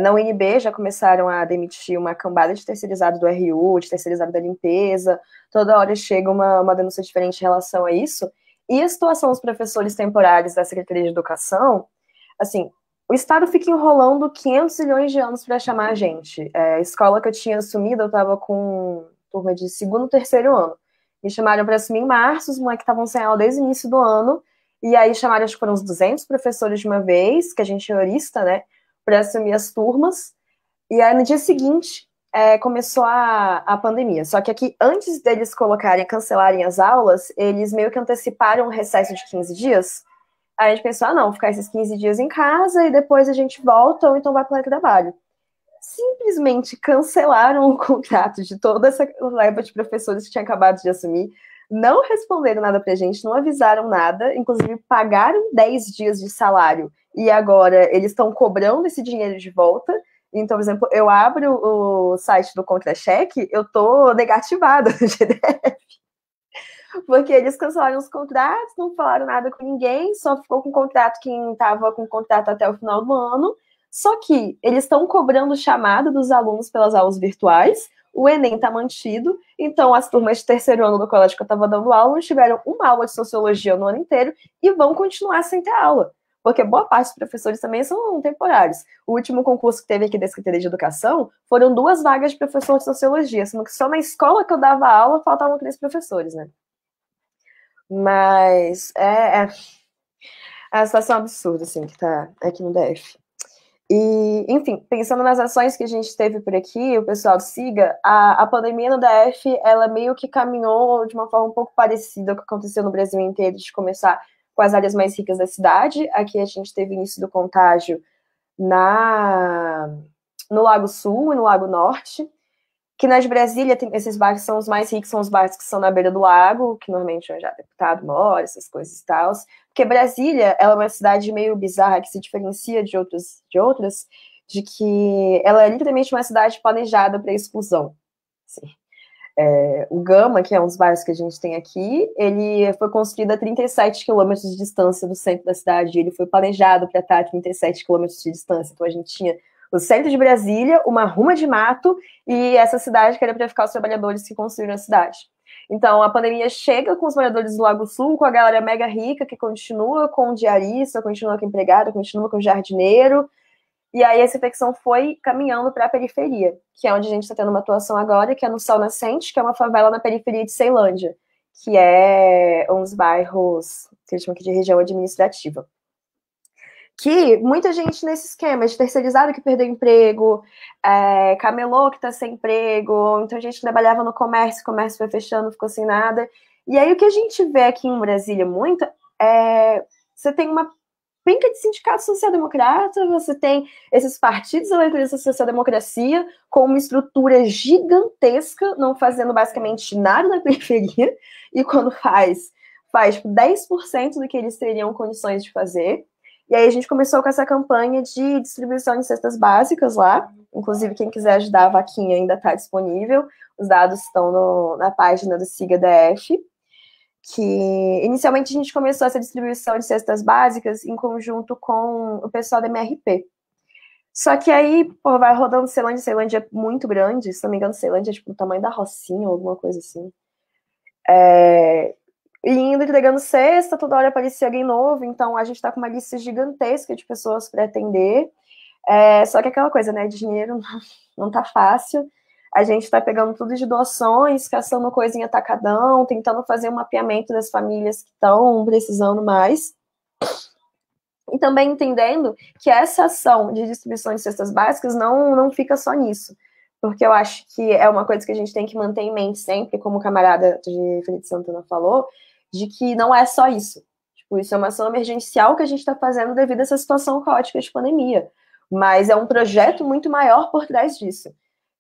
Na UNB já começaram a demitir uma cambada de terceirizados do RU, de terceirizado da limpeza, toda hora chega uma denúncia diferente em relação a isso, e a situação dos professores temporários da Secretaria de Educação, assim, o Estado fica enrolando 500 milhões de anos para chamar a gente. A escola que eu tinha assumido, eu estava com turma de segundo, terceiro ano, me chamaram para assumir em março, os moleques estavam sem aula desde o início do ano, e aí chamaram, acho que foram uns 200 professores de uma vez, que a gente é horista, né, para assumir as turmas, e aí no dia seguinte começou a pandemia. Só que aqui, antes deles cancelarem as aulas, eles meio que anteciparam o recesso de 15 dias. Aí a gente pensou, não, ficar esses 15 dias em casa e depois a gente volta, ou então vai para o trabalho. Simplesmente cancelaram o contrato de toda essa leva de professores que tinha acabado de assumir, não responderam nada pra gente, não avisaram nada, inclusive pagaram 10 dias de salário, e agora eles estão cobrando esse dinheiro de volta. Então, por exemplo, eu abro o site do Contra-Cheque, eu tô negativada no GDF, porque eles cancelaram os contratos, não falaram nada com ninguém, só ficou com contrato quem estava com contrato até o final do ano. Só que eles estão cobrando chamada dos alunos pelas aulas virtuais, o Enem está mantido, então as turmas de terceiro ano do colégio que eu estava dando aula tiveram uma aula de sociologia no ano inteiro e vão continuar sem ter aula, porque boa parte dos professores também são temporários. O último concurso que teve aqui da Secretaria de Educação foram 2 vagas de professor de sociologia, sendo que só na escola que eu dava aula faltavam 3 professores, né? Mas é a situação absurda, assim, que tá aqui no DF. E, enfim, pensando nas ações que a gente teve por aqui, o pessoal do SIGA, a pandemia no DF, ela meio que caminhou de uma forma um pouco parecida com o que aconteceu no Brasil inteiro, de começar com as áreas mais ricas da cidade. Aqui a gente teve início do contágio no Lago Sul e no Lago Norte, que nas Brasília, esses bairros são os mais ricos, são os bairros que são na beira do lago, que normalmente já deputado mora, essas coisas e tal. Porque Brasília, ela é uma cidade meio bizarra, que se diferencia de outras, de que ela é literalmente uma cidade planejada para exclusão. Assim, o Gama, que é um dos bairros que a gente tem aqui, ele foi construído a 37 quilômetros de distância do centro da cidade, ele foi planejado para estar a 37 quilômetros de distância, então a gente tinha o centro de Brasília, uma ruma de mato, e essa cidade que era para ficar os trabalhadores que construíram a cidade. Então, a pandemia chega com os moradores do Lago Sul, com a galera mega rica, que continua com o diarista, continua com o empregado, continua com o jardineiro, e aí essa infecção foi caminhando para a periferia, que é onde a gente está tendo uma atuação agora, que é no Sol Nascente, que é uma favela na periferia de Ceilândia, que é um dos bairros que eles chamam aqui de região administrativa. Que muita gente nesse esquema de terceirizado que perdeu emprego, camelô que está sem emprego, então a gente trabalhava no comércio, o comércio foi fechando, ficou sem nada. E aí o que a gente vê aqui em Brasília muito você tem uma penca de sindicato social-democrata, você tem esses partidos eleitorais da social-democracia com uma estrutura gigantesca, não fazendo basicamente nada na periferia, e quando faz 10% do que eles teriam condições de fazer. E aí a gente começou com essa campanha de distribuição de cestas básicas lá, inclusive quem quiser ajudar a vaquinha ainda está disponível, os dados estão na página do SIGA DF, que inicialmente a gente começou essa distribuição de cestas básicas em conjunto com o pessoal da MRP. Só que aí, vai rodando Ceilândia é muito grande, se não me engano, Ceilândia é tipo o tamanho da Rocinha ou alguma coisa assim. E indo entregando cesta, toda hora aparecia alguém novo, então a gente tá com uma lista gigantesca de pessoas para atender. Só que aquela coisa, né, dinheiro não tá fácil. a gente está pegando tudo de doações, caçando coisa em atacadão, tentando fazer um mapeamento das famílias que estão precisando mais. E também entendendo que essa ação de distribuição de cestas básicas não fica só nisso. Porque eu acho que é uma coisa que a gente tem que manter em mente sempre, como o camarada de Felipe Santana falou, de que não é só isso. Tipo, isso é uma ação emergencial que a gente está fazendo devido a essa situação caótica de pandemia. Mas é um projeto muito maior por trás disso.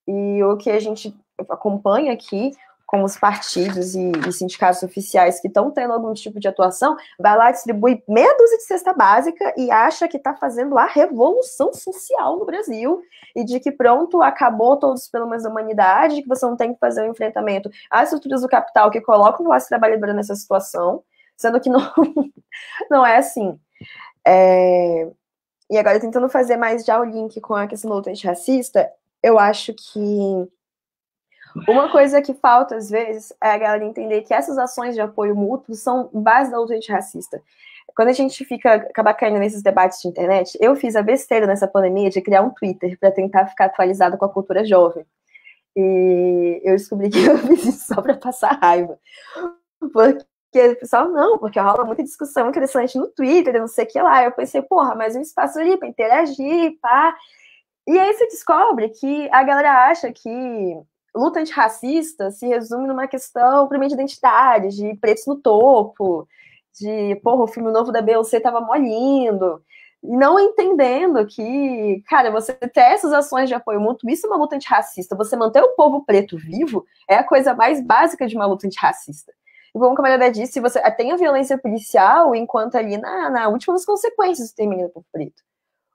E o que a gente acompanha aqui, como os partidos e sindicatos oficiais que estão tendo algum tipo de atuação, vai lá, distribui meia dúzia de cesta básica e acha que está fazendo a revolução social no Brasil e de que pronto, acabou todos os problemas da humanidade, de que você não tem que fazer um enfrentamento às estruturas do capital que colocam a classe trabalhadora nessa situação, sendo que não é assim. E agora, tentando fazer mais já o link com a questão da luta antirracista, eu acho que uma coisa que falta, às vezes, é a galera entender que essas ações de apoio mútuo são base da luta antirracista. Quando a gente acaba caindo nesses debates de internet, eu fiz a besteira nessa pandemia de criar um Twitter para tentar ficar atualizado com a cultura jovem. E eu descobri que eu fiz isso só para passar raiva. Porque o pessoal, não, porque rola muita discussão interessante no Twitter, não sei o que lá. Eu pensei, porra, mas um espaço ali para interagir, pá. E aí você descobre que a galera acha que luta antirracista se resume numa questão primeiro de identidade, de pretos no topo, de, porra, o filme novo da Beyoncé tava mó lindo. Não entendendo que, cara, você ter essas ações de apoio mútuo, isso é uma luta antirracista. Você manter o povo preto vivo é a coisa mais básica de uma luta antirracista. E como a camarada disse, você tem a violência policial enquanto ali na última das consequências do extermínio do povo preto.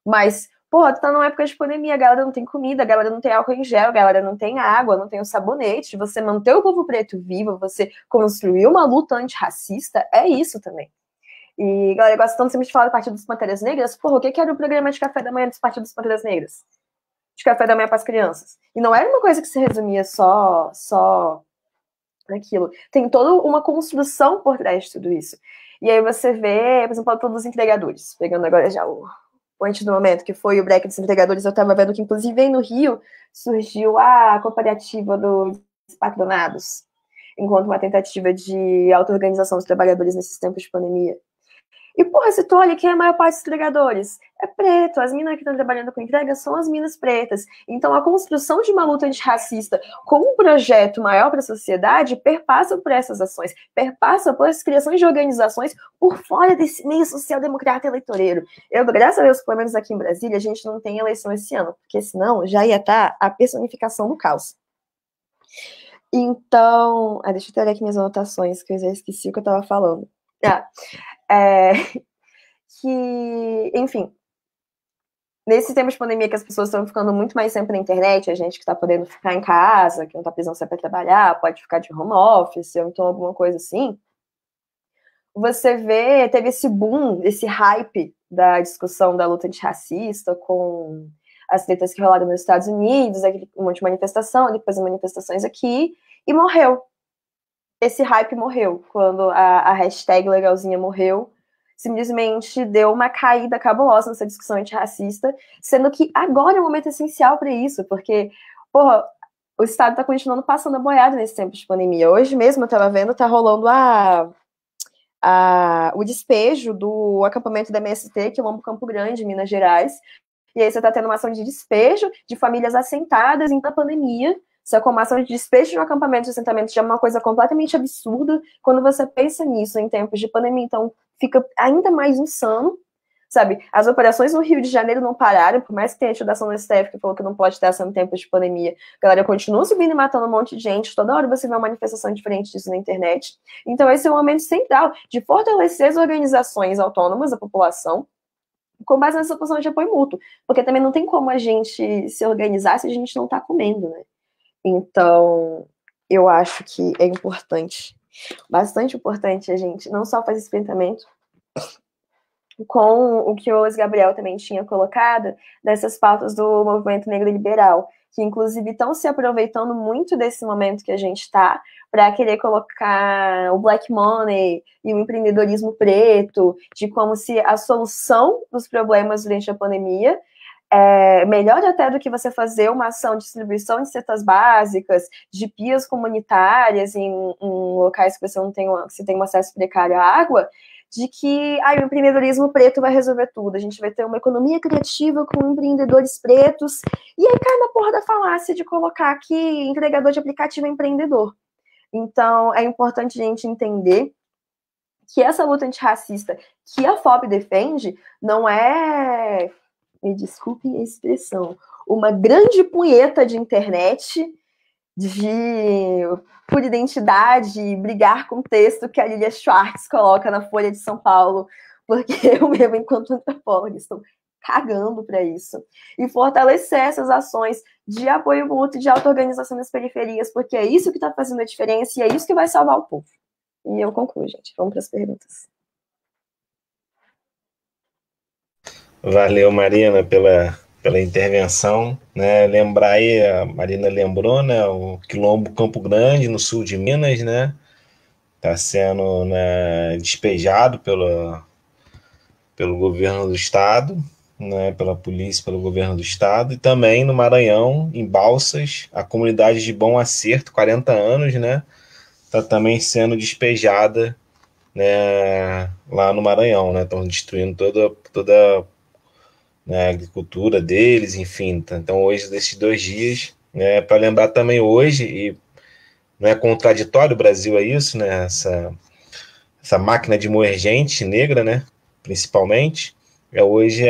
Mas, porra, tu tá numa época de pandemia, a galera não tem comida, a galera não tem álcool em gel, a galera não tem água, não tem o sabonete. Você manter o povo preto vivo, você construir uma luta antirracista, é isso também. E, galera, eu gosto tanto sempre de falar do Partido dos Panteras Negras. Porra, o que era o programa de café da manhã dos Partidos dos Panteras Negras? De café da manhã para as crianças. E não era uma coisa que se resumia só naquilo. Tem toda uma construção por trás de tudo isso. E aí você vê, por exemplo, todos os entregadores. Pegando agora já o antes do momento, que foi o break dos entregadores, eu estava vendo que, inclusive, aí no Rio, surgiu a cooperativa dos patronados, enquanto uma tentativa de auto-organização dos trabalhadores nesses tempos de pandemia. E, porra, se tu olha que a maior parte dos entregadores é preto, as minas que estão trabalhando com entrega são as minas pretas. Então, a construção de uma luta antirracista com um projeto maior para a sociedade perpassa por essas ações, perpassa por as criações de organizações por fora desse meio social-democrata eleitoreiro. Graças a Deus, pelo menos aqui em Brasília, a gente não tem eleição esse ano, porque senão já ia estar a personificação do caos. Então, deixa eu olhar aqui minhas anotações, que eu já esqueci o que eu estava falando. Que, enfim, nesse tempo de pandemia que as pessoas estão ficando muito mais sempre na internet, a gente que está podendo ficar em casa, que não está precisando sair para trabalhar, pode ficar de home office, ou então alguma coisa assim, você vê, teve esse boom, esse hype da discussão da luta antirracista com as tretas que rolaram nos Estados Unidos, um monte de manifestação, depois manifestações aqui, e morreu. Esse hype morreu, quando a hashtag legalzinha morreu, simplesmente deu uma caída cabulosa nessa discussão antirracista, sendo que agora é um momento essencial para isso, porque, porra, o Estado está continuando passando a boiada nesse tempo de pandemia. Hoje mesmo, eu estava vendo, tá rolando o despejo do acampamento da MST, Quilombo Campo Grande, Minas Gerais, e aí você está tendo uma ação de despejo de famílias assentadas em pandemia. Essa comação de despejo de um acampamento de assentamento já é uma coisa completamente absurda. Quando você pensa nisso em tempos de pandemia, então fica ainda mais insano, sabe? As operações no Rio de Janeiro não pararam, por mais que tenha tido ação do STF que falou que não pode ter ação em tempos de pandemia. A galera continua subindo e matando um monte de gente. Toda hora você vê uma manifestação diferente disso na internet. Então esse é um momento central de fortalecer as organizações autônomas da população, com base nessa posição de apoio mútuo. Porque também não tem como a gente se organizar se a gente não está comendo, né? Então, eu acho que é importante, bastante importante a gente não só fazer esse enfrentamento com o que o Luiz Gabriel também tinha colocado, dessas pautas do movimento negro liberal, que inclusive estão se aproveitando muito desse momento que a gente está para querer colocar o black money e o empreendedorismo preto, de como se a solução dos problemas durante a pandemia melhor até do que você fazer uma ação de distribuição de cestas básicas, de pias comunitárias em locais que você tem um acesso precário à água, de que o empreendedorismo preto vai resolver tudo, a gente vai ter uma economia criativa com empreendedores pretos, e aí cai na porra da falácia de colocar que entregador de aplicativo é empreendedor. Então, é importante a gente entender que essa luta antirracista que a FOB defende não é, me desculpe a expressão, uma grande punheta de internet por identidade, brigar com o texto que a Lilia Schwartz coloca na Folha de São Paulo, porque eu mesmo, enquanto antropóloga, estou cagando para isso. E fortalecer essas ações de apoio mútuo, de auto-organização nas periferias, porque é isso que está fazendo a diferença e é isso que vai salvar o povo. E eu concluo, gente. Vamos para as perguntas. Valeu, Marina, pela intervenção. Né? Lembrar aí, a Marina lembrou, né, o Quilombo Campo Grande, no sul de Minas, né? Está sendo, né, despejado pelo governo do estado, né, pela polícia, pelo governo do estado, e também no Maranhão, em Balsas, a comunidade de Bom Acerto, 40 anos, né? Está também sendo despejada, né, lá no Maranhão, né? Estão destruindo toda né, a agricultura deles, enfim. Então, hoje, desses 2 dias, né, para lembrar também hoje, e não é contraditório o Brasil a isso, né? Essa máquina de moer gente negra, né? Principalmente. Hoje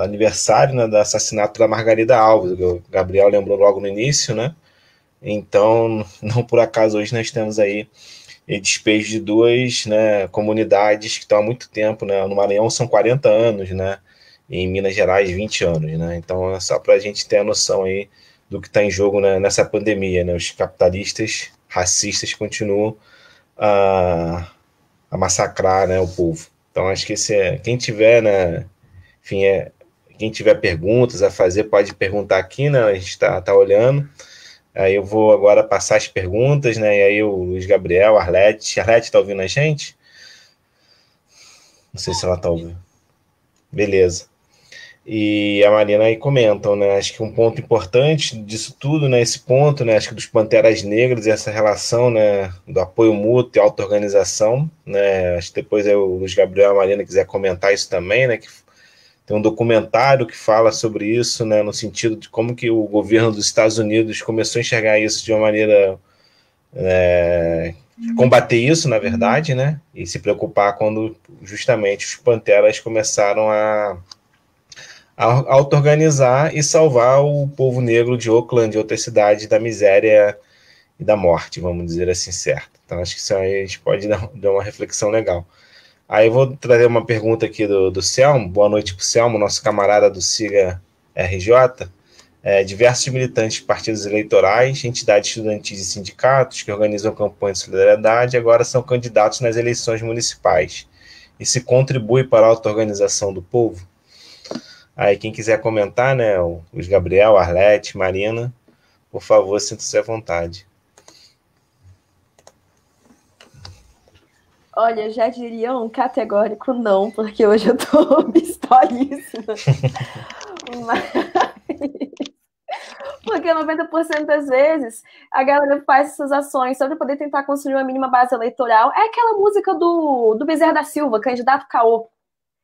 aniversário, né, do assassinato da Margarida Alves, o Gabriel lembrou logo no início, né? Então, não por acaso, hoje nós temos aí despejo de 2, né, comunidades que estão há muito tempo, né? No Maranhão são 40 anos, né? E em Minas Gerais, 20 anos, né? Então, é só para a gente ter a noção aí do que está em jogo, né, nessa pandemia, né? Os capitalistas racistas continuam a massacrar, né, o povo. Então, acho que quem tiver, né, enfim, quem tiver perguntas a fazer, pode perguntar aqui, né? A gente está olhando. Aí eu vou agora passar as perguntas, né? E aí o Luiz Gabriel, a Arlete está ouvindo a gente? Não sei se ela está ouvindo. Beleza. E a Marina aí comentam, né? Acho que um ponto importante disso tudo, né? Esse ponto, né? Acho que dos Panteras Negras e essa relação, né? Do apoio mútuo e auto-organização, né? Acho que depois aí o Luiz Gabriel e a Marina quiser comentar isso também, né? Que tem um documentário que fala sobre isso, né? No sentido de como que o governo dos Estados Unidos começou a enxergar isso de uma maneira combater isso, na verdade, né? E se preocupar quando justamente os Panteras começaram a auto-organizar e salvar o povo negro de Oakland e outras cidades da miséria e da morte, vamos dizer assim, certo. Então, acho que isso aí a gente pode dar uma reflexão legal. Aí eu vou trazer uma pergunta aqui do Selmo. Boa noite para o Selmo, nosso camarada do SIGA RJ. Diversos militantes de partidos eleitorais, entidades estudantis e sindicatos que organizam campanhas de solidariedade agora são candidatos nas eleições municipais. Isso contribui para a auto-organização do povo? Aí quem quiser comentar, né, os Gabriel, Arlete, Marina, por favor, sinta-se à vontade. Olha, já diria um categórico não, porque hoje eu tô pistolíssima. Porque 90% das vezes a galera faz essas ações só para poder tentar construir uma mínima base eleitoral. É aquela música do Bezerra da Silva, candidato caô.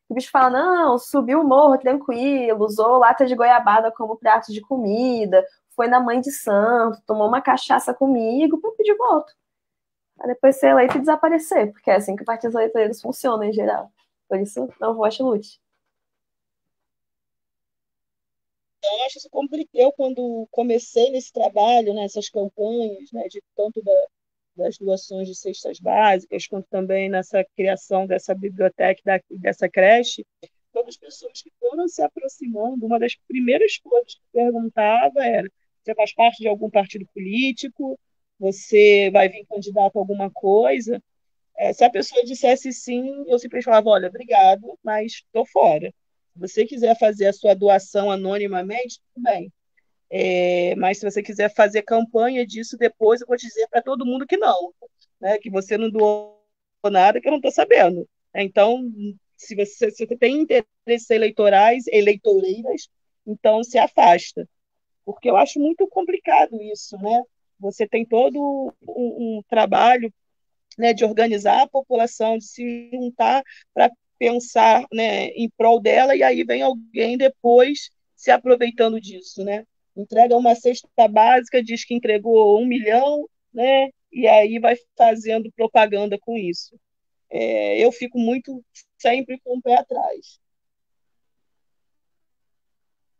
O bicho fala, não, subiu o morro tranquilo, usou lata de goiabada como prato de comida, foi na mãe de santo, tomou uma cachaça comigo para pedir voto. Aí depois ser eleito e desaparecer, porque é assim que partidos eleitoreiros funcionam em geral. Por isso, não vote Lute. Eu acho isso complicado. Eu, quando comecei nesse trabalho, nessas campanhas, né, de tanto das doações de cestas básicas, quanto também nessa criação dessa biblioteca, dessa creche, todas as pessoas que foram se aproximando, uma das primeiras coisas que perguntava era: você faz parte de algum partido político? Você vai vir candidato a alguma coisa? Se a pessoa dissesse sim, eu simplesmente falava: olha, obrigado, mas estou fora. Se você quiser fazer a sua doação anonimamente, tudo bem. Mas se você quiser fazer campanha disso depois, eu vou dizer para todo mundo que não, né? Que você não doou nada, que eu não estou sabendo. Então, se você tem interesses eleitorais, eleitoreiras, então se afasta. Porque eu acho muito complicado isso, né? Você tem todo um trabalho, né, de organizar a população, de se juntar para pensar, né, em prol dela, e aí vem alguém depois se aproveitando disso, né? Entrega uma cesta básica, diz que entregou 1 milhão, né? E aí vai fazendo propaganda com isso. Eu fico muito sempre com o pé atrás.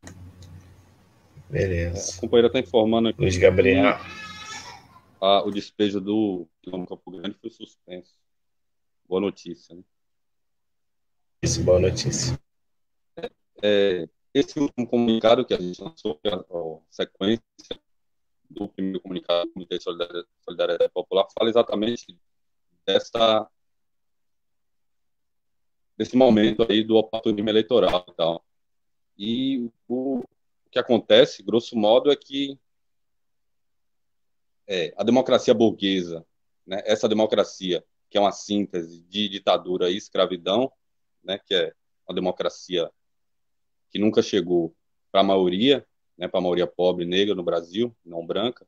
A Beleza. companheira está informando aqui Luiz Gabriel. que o despejo do quilômetro Campo Grande foi suspenso. Boa notícia, né? Isso, boa notícia. Esse último comunicado que a gente lançou, que é a sequência do primeiro comunicado do Comitê de Solidariedade Popular, fala exatamente desse momento aí do oportunismo eleitoral e tal. E o que acontece, grosso modo, é que a democracia burguesa, né, essa democracia que é uma síntese de ditadura e escravidão, né, que é uma democracia que nunca chegou para a maioria, né, para a maioria pobre negra no Brasil, não branca.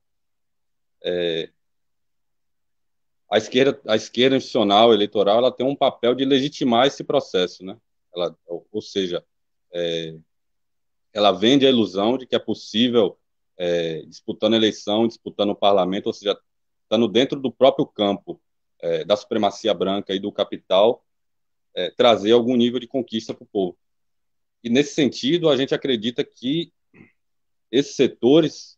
A esquerda institucional eleitoral, ela tem um papel de legitimar esse processo, né? Ou seja, ela vende a ilusão de que é possível, disputando a eleição, disputando o parlamento, ou seja, estando dentro do próprio campo da supremacia branca e do capital, trazer algum nível de conquista para o povo. E, nesse sentido, a gente acredita que esses setores,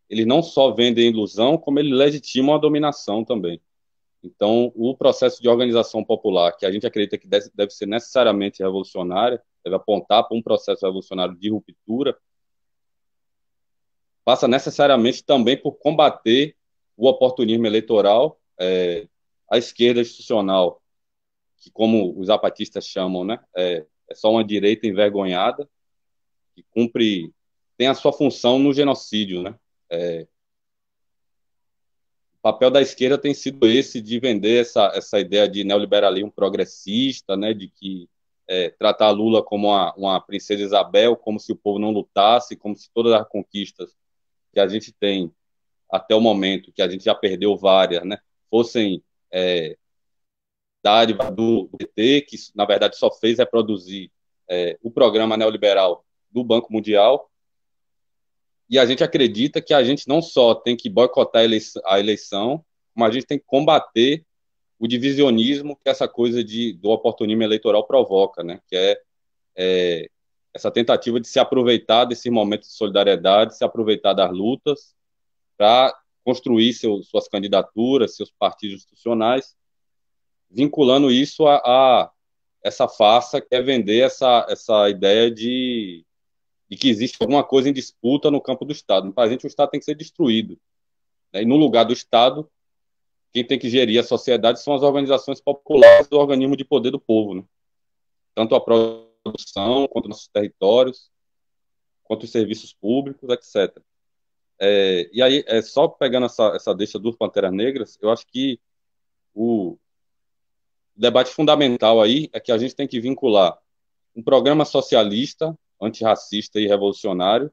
eles não só vendem ilusão, como eles legitimam a dominação também. Então, o processo de organização popular, que a gente acredita que deve ser necessariamente revolucionário, deve apontar para um processo revolucionário de ruptura, passa necessariamente também por combater o oportunismo eleitoral, a esquerda institucional, que, como os zapatistas chamam, né, é só uma direita envergonhada, que tem a sua função no genocídio, né? O papel da esquerda tem sido esse, de vender essa ideia de neoliberalismo progressista, né, de que tratar Lula como uma princesa Isabel, como se o povo não lutasse, como se todas as conquistas que a gente tem até o momento, que a gente já perdeu várias, né, fossem dádiva do PT, que na verdade só fez reproduzir o programa neoliberal do Banco Mundial. E a gente acredita que a gente não só tem que boicotar a eleição, mas a gente tem que combater o divisionismo que essa coisa do oportunismo eleitoral provoca, né? Que é essa tentativa de se aproveitar desse momento de solidariedade, se aproveitar das lutas para construir suas candidaturas, seus partidos institucionais, vinculando isso a essa farsa que é vender essa ideia de que existe alguma coisa em disputa no campo do Estado. Para a gente, o Estado tem que ser destruído, né? E no lugar do Estado, quem tem que gerir a sociedade são as organizações populares do organismo de poder do povo, né? Tanto a produção, quanto nossos territórios, quanto os serviços públicos, etc. E aí, só pegando essa deixa dos Panteras Negras, eu acho que o debate fundamental aí é que a gente tem que vincular um programa socialista, antirracista e revolucionário,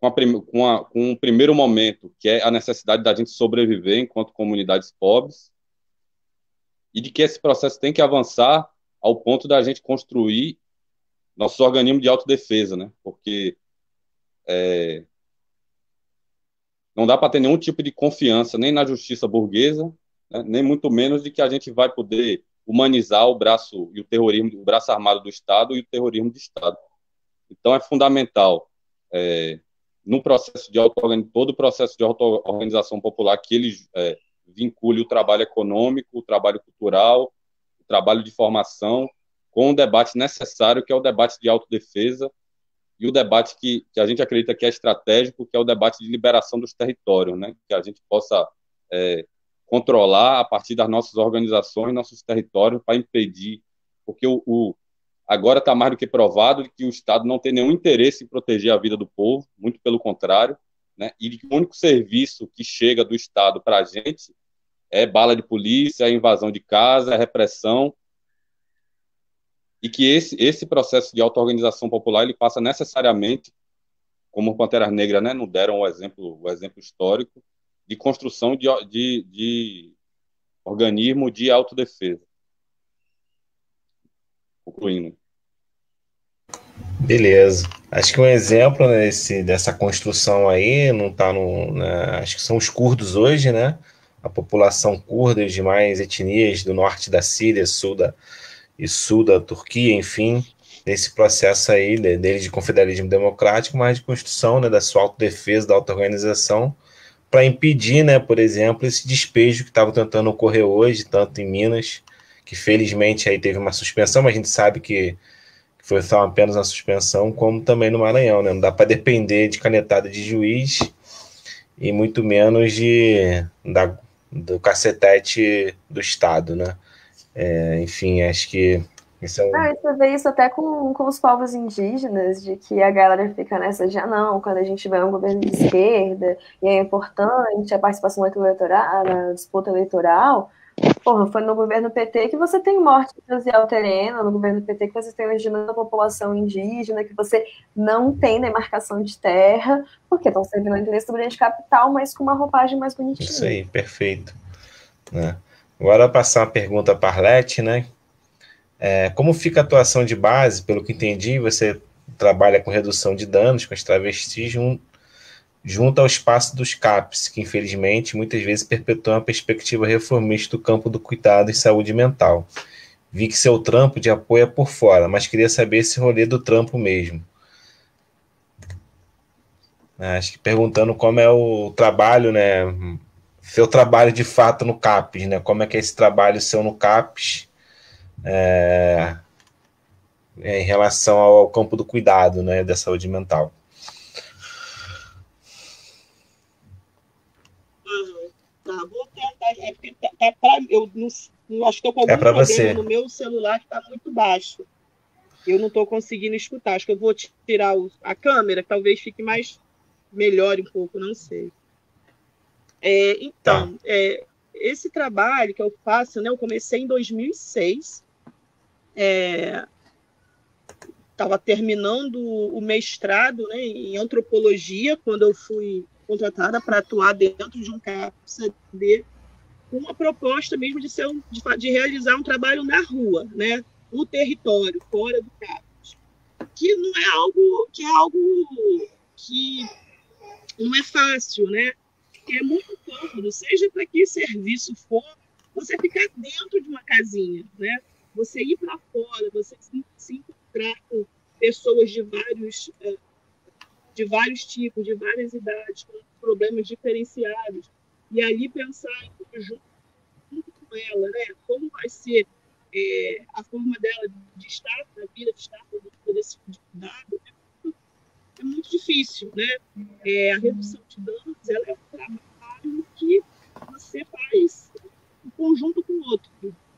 com um primeiro momento, que é a necessidade da gente sobreviver enquanto comunidades pobres, e de que esse processo tem que avançar ao ponto da gente construir nossos organismos de autodefesa, né? Porque não dá para ter nenhum tipo de confiança nem na justiça burguesa, né? Nem muito menos de que a gente vai poder humanizar o braço e o terrorismo, o braço armado do Estado e o terrorismo de Estado. Então é fundamental no processo de todo o processo de auto-organização popular, que ele vincule o trabalho econômico, o trabalho cultural, o trabalho de formação, com o debate necessário, que é o debate de autodefesa, e o debate que a gente acredita que é estratégico, que é o debate de liberação dos territórios, né? Que a gente possa controlar a partir das nossas organizações, nossos territórios, para impedir, porque agora está mais do que provado que o Estado não tem nenhum interesse em proteger a vida do povo, muito pelo contrário, né? E que o único serviço que chega do Estado para a gente é bala de polícia, é invasão de casa, é repressão. e que esse processo de auto-organização popular ele passa necessariamente, como o Panteras Negras, né, nos deram o exemplo histórico, de construção de organismo de autodefesa. Concluindo. Beleza. Acho que um exemplo, né, dessa construção aí não está acho que são os curdos hoje, né? A população curda e as demais etnias do norte da Síria, sul da Turquia, enfim, nesse processo aí dele de confederalismo democrático, mas de construção, né, da sua autodefesa, da auto-organização, para impedir, né, por exemplo, esse despejo que estava tentando ocorrer hoje, tanto em Minas, que felizmente aí teve uma suspensão, mas a gente sabe que foi só apenas uma suspensão, como também no Maranhão, né? Não dá para depender de canetada de juiz e muito menos do cacetete do Estado, né? Enfim, acho que isso é um... Você vê isso até com os povos indígenas, de que a galera fica nessa de, não, quando a gente vê um governo de esquerda, e é importante a participação eleitoral, a disputa eleitoral. Porra, foi no governo PT que você tem morte racial terrena, no governo PT que você tem o genocídio da população indígena, que você não tem demarcação de terra, porque estão servindo o interesse do grande capital, mas com uma roupagem mais bonitinha. Isso aí, perfeito. Né? Agora passar uma pergunta para a Arlete, né? Como fica a atuação de base? Pelo que entendi, você trabalha com redução de danos com as travestis junto ao espaço dos CAPs, que infelizmente muitas vezes perpetuam a perspectiva reformista do campo do cuidado e saúde mental. Vi que seu trampo de apoio é por fora, mas queria saber esse rolê do trampo mesmo. Acho que perguntando como é o trabalho, né? Seu trabalho de fato no CAPs, né? Como é que é esse trabalho seu no CAPs em relação ao campo do cuidado, né? Da saúde mental. Tá, vou tentar. Eu não acho que estou com algum problema você. No meu celular que está muito baixo. Eu não estou conseguindo escutar. Acho que eu vou tirar a câmera, que talvez fique melhor um pouco, não sei. Então, esse trabalho que eu faço, né, eu comecei em 2006. Estava terminando o mestrado, né, em antropologia, quando eu fui contratada para atuar dentro de um CAPS-AD, com uma proposta mesmo de realizar um trabalho na rua, né, no território, fora do CAPS, que não é algo que não é fácil, né, que é muito cômodo, seja para que serviço for, você ficar dentro de uma casinha, né, você ir para fora, você se encontrar com pessoas de vários tipos, de várias idades, com problemas diferenciados, e ali pensar junto com ela, né? Como vai ser a forma dela de estar na vida, de estar desse tipo de cuidado. É muito difícil, né? A redução de danos, ela é um trabalho que você faz em conjunto com o outro,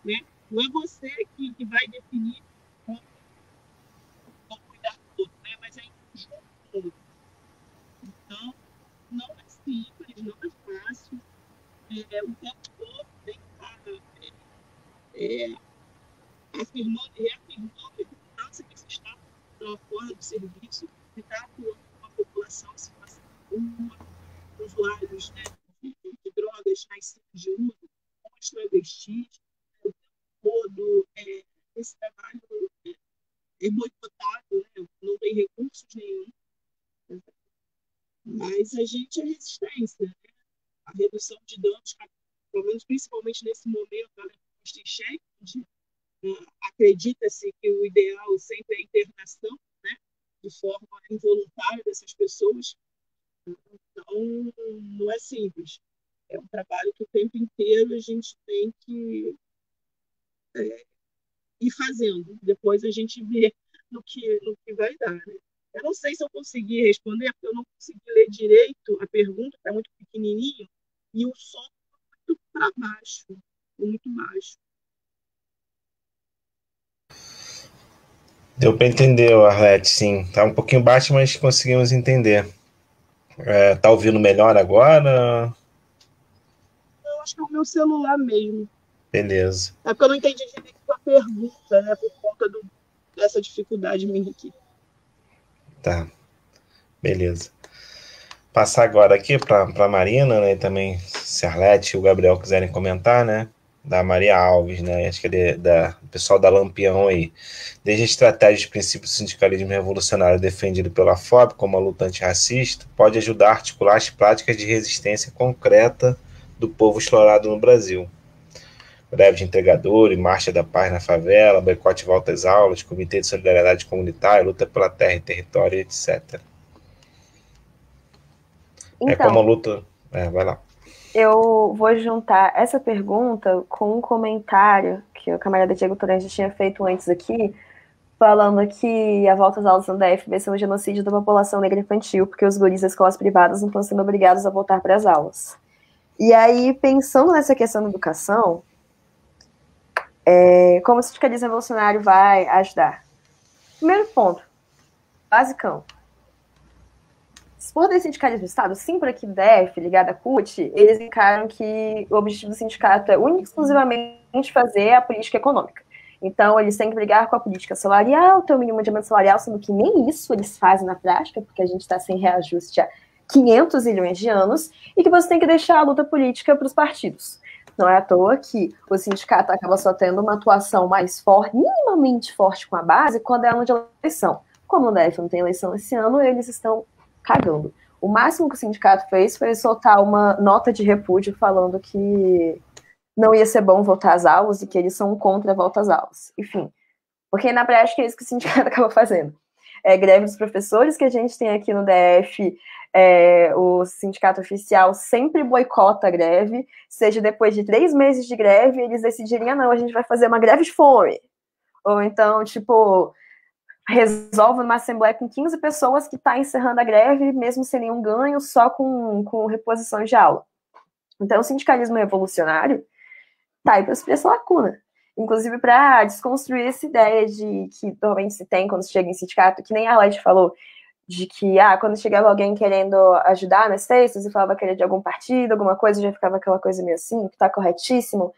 né? Não é você que vai definir como cuidar do outro, né? Mas é em conjunto com o outro. Então, não é simples, não é fácil. O tempo todo tem que estar afirmando e reafirmando a importância que se está fora do serviço, de estar atuando com a população em situação de rua, usuários, né, de drogas nas centros de uso, com as travestis, o tempo todo. Esse trabalho é boicotado, né, não tem recursos nenhum. Mas a gente é resistência, né? A redução de danos, pelo menos principalmente nesse momento, ela é em xeque, acredita-se que o ideal sempre é a internação, né? De forma involuntária dessas pessoas. Então, não é simples. É um trabalho que o tempo inteiro a gente tem que ir fazendo. Depois a gente vê no que vai dar, né? Eu não sei se eu consegui responder, porque eu não consegui ler direito a pergunta, está muito pequenininho, e o som está muito para baixo, muito baixo. Deu para entender, Arlete, sim. Tá um pouquinho baixo, mas conseguimos entender. Tá ouvindo melhor agora? Eu acho que é o meu celular mesmo. Beleza. É porque eu não entendi direito a pergunta, né? Por conta dessa dificuldade minha aqui. Tá, beleza. Passar agora aqui para a Marina, né, e também se a Arlete e o Gabriel quiserem comentar, né, da Maria Alves, né, acho que é do pessoal da Lampião aí. Desde a estratégia de princípios do sindicalismo revolucionário defendido pela FOB como a luta antirracista, pode ajudar a articular as práticas de resistência concreta do povo explorado no Brasil. Greve de entregadores, marcha da paz na favela, boicote e volta às aulas, comitê de solidariedade comunitária, luta pela terra e território, etc. Então, é como a luta... vai lá. Eu vou juntar essa pergunta com um comentário que o camarada Diego Torres tinha feito antes aqui, falando que a volta às aulas no DF vai ser um genocídio da população negra infantil, porque os guris das escolas privadas não estão sendo obrigados a voltar para as aulas. E aí, pensando nessa questão da educação, como o sindicalismo revolucionário vai ajudar? Primeiro ponto, basicão. Se for desse sindicalismo do Estado, sim, por aqui DF, ligado à CUT, eles encaram que o objetivo do sindicato é único e exclusivamente fazer a política econômica. Então, eles têm que brigar com a política salarial, ter o mínimo de aumento salarial, sendo que nem isso eles fazem na prática, porque a gente está sem reajuste há 500 milhões de anos, e que você tem que deixar a luta política para os partidos. Não é à toa que o sindicato acaba só tendo uma atuação mais forte, minimamente forte com a base, quando é ano de eleição. Como o DF não tem eleição esse ano, eles estão cagando. O máximo que o sindicato fez foi soltar uma nota de repúdio falando que não ia ser bom voltar às aulas e que eles são contra a volta às aulas. Enfim, porque na prática é isso que o sindicato acaba fazendo. Greve dos professores que a gente tem aqui no DF, o sindicato oficial sempre boicota a greve, seja depois de 3 meses de greve, eles decidirem, não, a gente vai fazer uma greve de fome. Ou então, tipo, resolve numa assembleia com 15 pessoas que está encerrando a greve, mesmo sem nenhum ganho, só com reposição de aula. Então, o sindicalismo revolucionário está aí para suprir essa lacuna. Inclusive para desconstruir essa ideia de que normalmente se tem quando se chega em sindicato, que nem a Arlete falou, de que quando chegava alguém querendo ajudar nas festas e falava que era de algum partido, alguma coisa, já ficava aquela coisa meio assim, que está corretíssimo.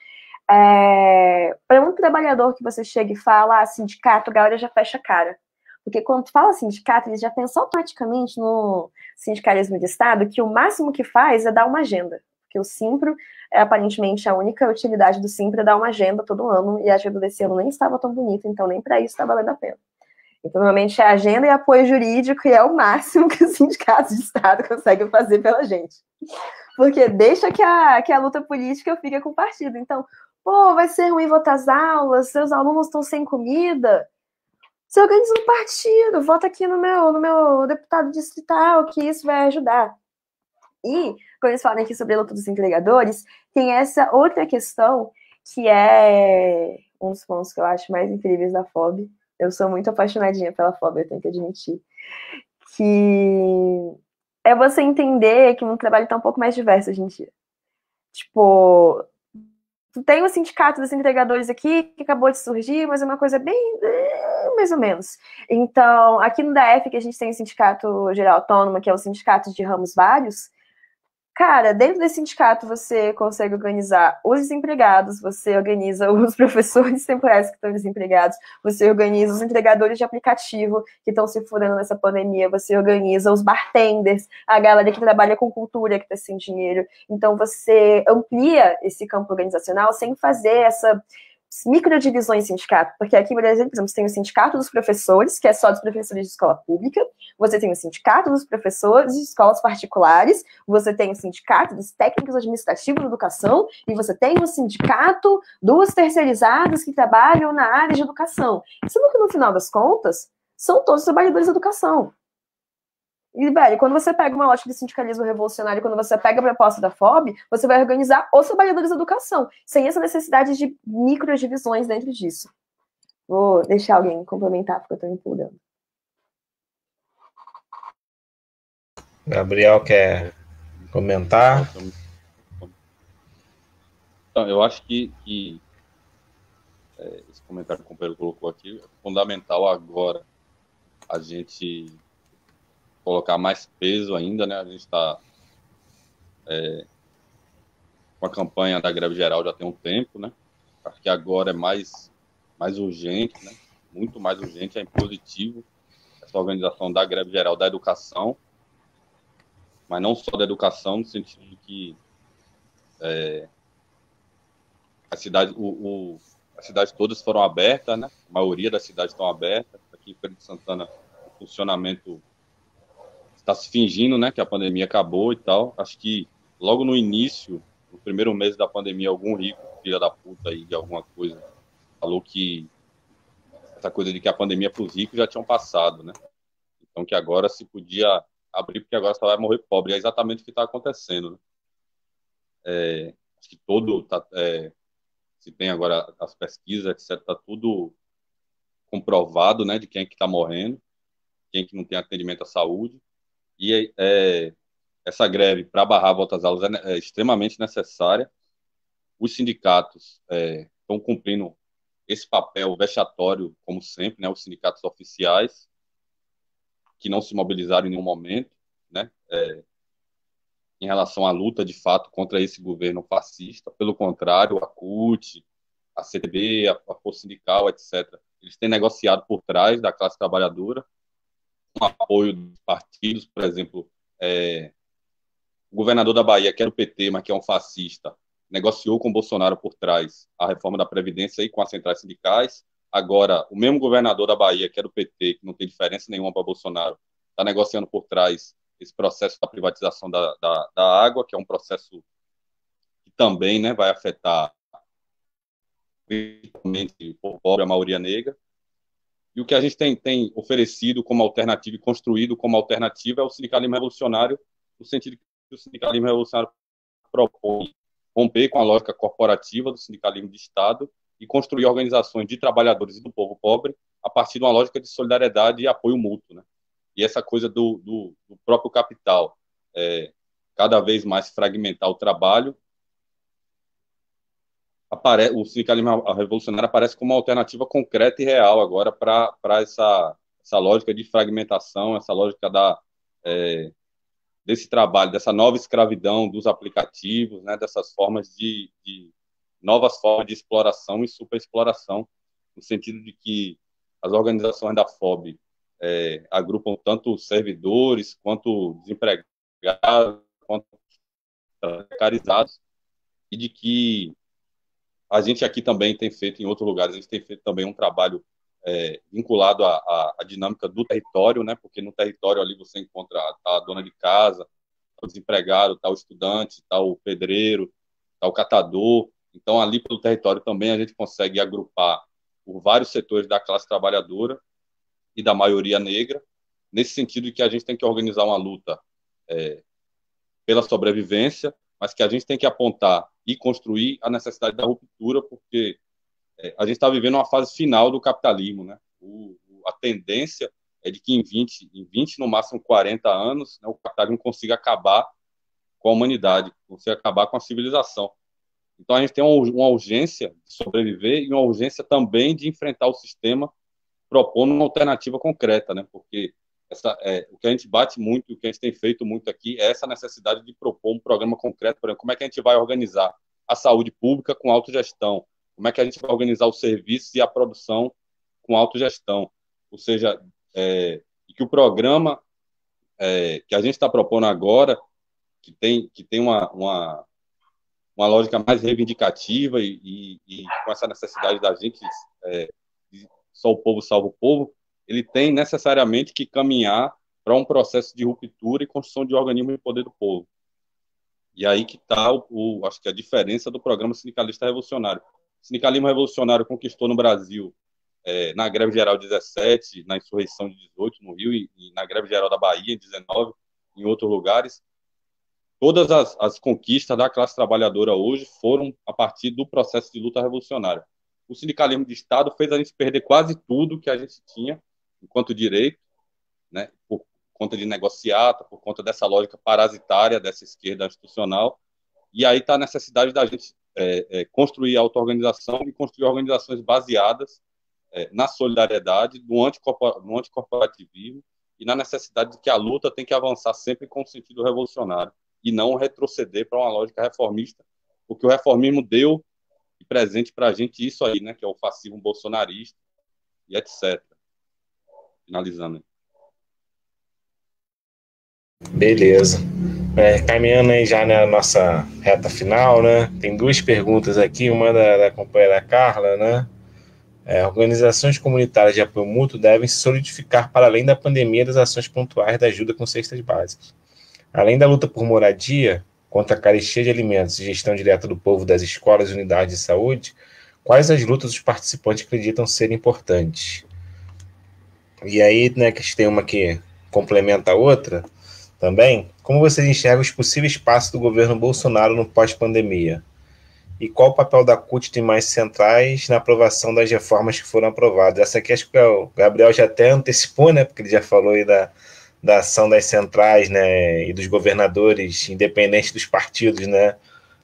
Para um trabalhador que você chega e fala sindicato, a galera já fecha a cara. Porque quando tu fala sindicato, eles já pensam automaticamente no sindicalismo de Estado, que o máximo que faz é dar uma agenda. Porque o Simpro, aparentemente, a única utilidade do Simpro é dar uma agenda todo ano, e a agenda desse ano nem estava tão bonita, então nem para isso está valendo a pena. Então, normalmente, é agenda e apoio jurídico, e é o máximo que os sindicatos de Estado conseguem fazer pela gente. Porque deixa que a luta política fique com o partido. Então, vai ser ruim voltar às aulas, seus alunos estão sem comida. Você organiza um partido, vota aqui no meu deputado distrital, que isso vai ajudar. E, quando eles falam aqui sobre a luta dos entregadores, tem essa outra questão, que é um dos pontos que eu acho mais incríveis da FOB. Eu sou muito apaixonadinha pela FOB, eu tenho que admitir. Que é você entender que um trabalho está um pouco mais diverso hoje em dia. Tipo, tu tem o sindicato dos entregadores aqui, que acabou de surgir, mas é uma coisa bem mais ou menos. Então, aqui no DF, que a gente tem o Sindicato Geral Autônomo, que é o sindicato de ramos vários, cara, dentro desse sindicato você consegue organizar os desempregados, você organiza os professores temporários que estão desempregados, você organiza os entregadores de aplicativo que estão se furando nessa pandemia, você organiza os bartenders, a galera que trabalha com cultura, que está sem dinheiro. Então você amplia esse campo organizacional sem fazer essa microdivisões em sindicato, porque aqui, por exemplo, você tem o sindicato dos professores, que é só dos professores de escola pública, você tem o sindicato dos professores de escolas particulares, você tem o sindicato dos técnicos administrativos de educação, e você tem o sindicato dos terceirizados que trabalham na área de educação. Sendo que, no final das contas, são todos trabalhadores da educação. E, velho, quando você pega uma lógica de sindicalismo revolucionário, quando você pega a proposta da FOB, você vai organizar os trabalhadores da educação, sem essa necessidade de microdivisões dentro disso. Vou deixar alguém complementar, porque eu estou empolgando. Gabriel quer comentar? Então, eu acho que esse comentário que o companheiro colocou aqui é fundamental agora a gente colocar mais peso ainda, né? A gente está com a campanha da greve geral já tem um tempo, né? Acho que agora é mais urgente, né? muito mais urgente, é impositivo essa organização da greve geral da educação, mas não só da educação, no sentido de que as cidades todas foram abertas, né? A maioria das cidades estão abertas. Aqui em Feira de Santana, o funcionamento está se fingindo, né, que a pandemia acabou e tal. Acho que logo no início, no primeiro mês da pandemia, algum rico, filha da puta aí de alguma coisa, falou que essa coisa de que a pandemia para os ricos já tinham passado, né? Então que agora se podia abrir porque agora só vai morrer pobre. É exatamente o que está acontecendo, né? Acho que se tem agora as pesquisas, etc., está tudo comprovado, né, de quem é que está morrendo, quem é que não tem atendimento à saúde. E essa greve para barrar a volta às aulas é extremamente necessária. Os sindicatos estão cumprindo esse papel vexatório, como sempre, né, os sindicatos oficiais, que não se mobilizaram em nenhum momento, né, em relação à luta, de fato, contra esse governo fascista. Pelo contrário, a CUT, a CTB, a Força Sindical, etc., eles têm negociado por trás da classe trabalhadora, com apoio dos partidos, por exemplo, o governador da Bahia, que era o PT, mas que é um fascista, negociou com o Bolsonaro por trás a reforma da Previdência e com as centrais sindicais. Agora, o mesmo governador da Bahia, que era o PT, que não tem diferença nenhuma para Bolsonaro, está negociando por trás esse processo da privatização da água, que é um processo que também, né, vai afetar principalmente o pobre, a maioria negra. E o que a gente tem oferecido como alternativa e construído como alternativa é o sindicalismo revolucionário, no sentido que o sindicalismo revolucionário propõe romper com a lógica corporativa do sindicalismo de Estado e construir organizações de trabalhadores e do povo pobre a partir de uma lógica de solidariedade e apoio mútuo, né? E essa coisa do próprio capital, cada vez mais fragmentar o trabalho, o sindicalismo revolucionário aparece como uma alternativa concreta e real agora para essa lógica de fragmentação, essa lógica desse trabalho, dessa nova escravidão dos aplicativos, né, dessas formas de novas formas de exploração e superexploração, no sentido de que as organizações da FOB agrupam tanto servidores, quanto desempregados, quanto precarizados, e de que a gente aqui também tem feito, em outros lugares, a gente tem feito também um trabalho vinculado à dinâmica do território, né? Porque no território ali você encontra a dona de casa, o desempregado, o estudante, o pedreiro, o catador. Então, ali pelo território também a gente consegue agrupar por vários setores da classe trabalhadora e da maioria negra, nesse sentido de que a gente tem que organizar uma luta pela sobrevivência, mas que a gente tem que apontar e construir a necessidade da ruptura, porque a gente está vivendo uma fase final do capitalismo, né? A tendência é de que em 20, no máximo 40 anos, né, o capitalismo consiga acabar com a humanidade, consiga acabar com a civilização. Então a gente tem uma urgência de sobreviver e uma urgência também de enfrentar o sistema, propondo uma alternativa concreta, né? Porque o que a gente bate muito, o que a gente tem feito muito aqui é essa necessidade de propor um programa concreto, por exemplo, como é que a gente vai organizar a saúde pública com autogestão, como é que a gente vai organizar os serviços e a produção com autogestão, ou seja, e que o programa que a gente está propondo agora, que tem uma lógica mais reivindicativa e com essa necessidade da gente só o povo salva o povo, ele tem necessariamente que caminhar para um processo de ruptura e construção de organismo de poder do povo. E aí que está, acho que a diferença do programa sindicalista revolucionário. O sindicalismo revolucionário conquistou no Brasil, na greve geral de 17, na insurreição de 18 no Rio e na greve geral da Bahia em 19, em outros lugares. Todas as conquistas da classe trabalhadora hoje foram a partir do processo de luta revolucionária. O sindicalismo de Estado fez a gente perder quase tudo que a gente tinha enquanto direito, né, por conta de negociata, por conta dessa lógica parasitária dessa esquerda institucional. E aí está a necessidade da gente construir a auto-organização e construir organizações baseadas na solidariedade, no anticorporativismo e na necessidade de que a luta tem que avançar sempre com o sentido revolucionário e não retroceder para uma lógica reformista, porque o reformismo deu de presente para a gente isso aí, né, que é o fascismo bolsonarista, e etc. Finalizando. Beleza. Caminhando aí já na nossa reta final, né? Tem duas perguntas aqui, uma da companheira Carla, né? Organizações comunitárias de apoio mútuo devem se solidificar para além da pandemia das ações pontuais da ajuda com cestas básicas. Além da luta por moradia, contra a carestia de alimentos e gestão direta do povo das escolas e unidades de saúde, quais as lutas os participantes acreditam ser importantes? E aí, né, que a gente tem uma que complementa a outra também. Como vocês enxergam os possíveis passos do governo Bolsonaro no pós-pandemia? E qual o papel da CUT tem mais centrais na aprovação das reformas que foram aprovadas? Essa aqui acho que o Gabriel já até antecipou, né? Porque ele já falou aí da ação das centrais, né? E dos governadores, independente dos partidos, né?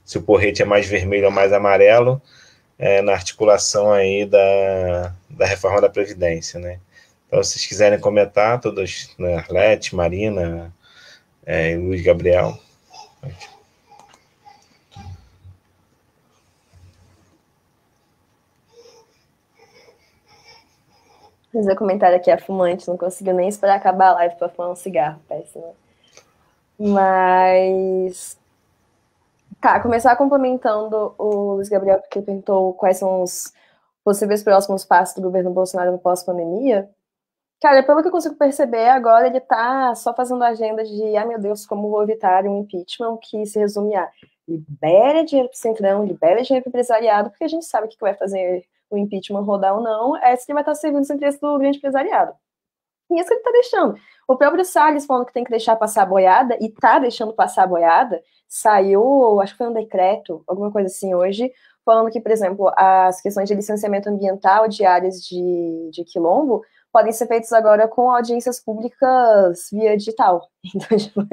Se o porrete é mais vermelho ou mais amarelo, na articulação aí da reforma da Previdência, né? Então, se vocês quiserem comentar, todos, né? Arlete, Marina, Luiz Gabriel. Fazer comentário aqui, é fumante, não conseguiu nem esperar acabar a live para fumar um cigarro, péssimo. Mas... Tá, começar complementando o Luiz Gabriel, porque perguntou quais são os possíveis próximos passos do governo Bolsonaro no pós-pandemia. Cara, pelo que eu consigo perceber, agora ele tá só fazendo a agenda de, meu Deus, como vou evitar um impeachment, que se resume a libera dinheiro pro Centrão, libera dinheiro pro empresariado, porque a gente sabe o que vai fazer o impeachment rodar ou não, é isso que vai estar servindo os interesses do grande empresariado. E isso que ele tá deixando. O próprio Salles falando que tem que deixar passar a boiada, e tá deixando passar a boiada, saiu, acho que foi um decreto, alguma coisa assim hoje, falando que, por exemplo, as questões de licenciamento ambiental de áreas de quilombo podem ser feitas agora com audiências públicas via digital. Então, tipo,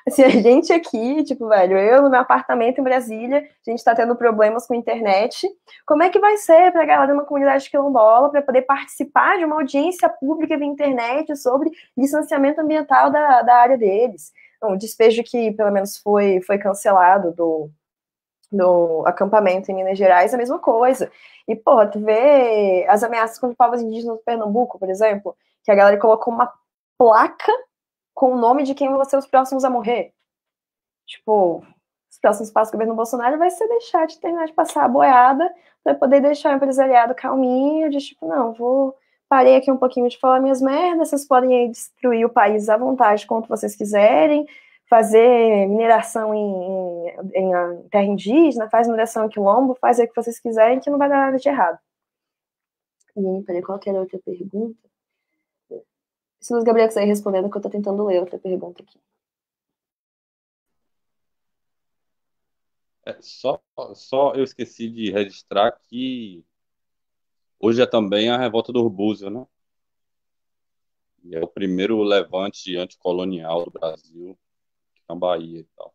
assim, a gente aqui, tipo, velho, eu no meu apartamento em Brasília, a gente tá tendo problemas com a internet, como é que vai ser pra galera de uma comunidade quilombola para poder participar de uma audiência pública via internet sobre licenciamento ambiental da área deles? Então, o despejo que, pelo menos, foi cancelado do acampamento em Minas Gerais, é a mesma coisa. E, porra, tu vê as ameaças contra povos indígenas do Pernambuco, por exemplo, que a galera colocou uma placa com o nome de quem vão ser os próximos a morrer. Tipo, os próximos passos do governo Bolsonaro vai ser deixar de terminar de passar a boiada para poder deixar o empresariado calminho, de tipo, não, parei aqui um pouquinho de falar minhas merdas, vocês podem aí destruir o país à vontade, quanto vocês quiserem, fazer mineração em terra indígena, faz mineração em quilombo, faz aí o que vocês quiserem, que não vai dar nada de errado. E, peraí, qual que era a outra pergunta? Se o Luiz Gabriel quiser ir respondendo, que eu tô tentando ler outra pergunta aqui. Só eu esqueci de registrar que hoje é também a revolta do Búzios, né? E é o primeiro levante anticolonial do Brasil, na Bahia e tal.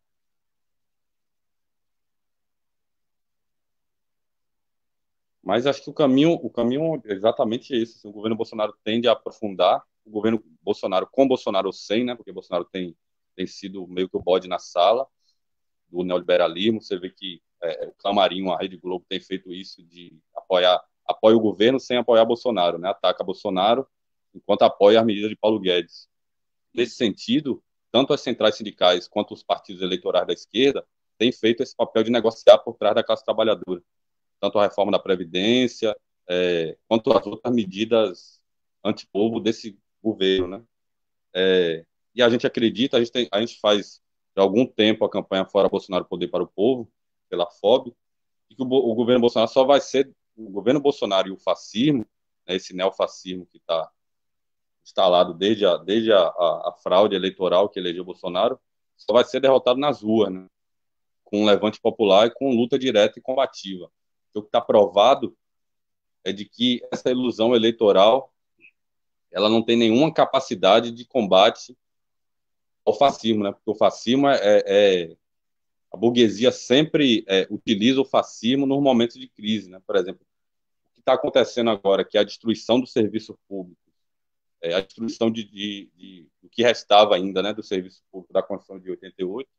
Mas acho que o caminho é exatamente esse. Assim, o governo Bolsonaro tende a aprofundar, o governo Bolsonaro com Bolsonaro ou sem, né? Porque Bolsonaro tem sido meio que o bode na sala do neoliberalismo. Você vê que o Clamarinho, a Rede Globo, tem feito isso de apoia o governo sem apoiar Bolsonaro, né? Ataca Bolsonaro enquanto apoia as medidas de Paulo Guedes. Nesse sentido, tanto as centrais sindicais quanto os partidos eleitorais da esquerda têm feito esse papel de negociar por trás da classe trabalhadora. Tanto a reforma da Previdência, quanto as outras medidas antipovo desse governo, né? E a gente acredita, a gente faz há algum tempo a campanha Fora Bolsonaro, Poder para o Povo, pela FOB, e que o governo Bolsonaro só vai ser, o governo Bolsonaro e o fascismo, né, esse neofascismo que está instalado desde a fraude eleitoral que elegeu Bolsonaro, só vai ser derrotado nas ruas, né? Com um levante popular e com luta direta e combativa. O que está provado é de que essa ilusão eleitoral ela não tem nenhuma capacidade de combate ao fascismo, né? Porque o fascismo a burguesia sempre utiliza o fascismo nos momentos de crise, né? Por exemplo, o que está acontecendo agora, que é a destruição do serviço público, a destruição do que restava ainda, né, do serviço público da Constituição de 88,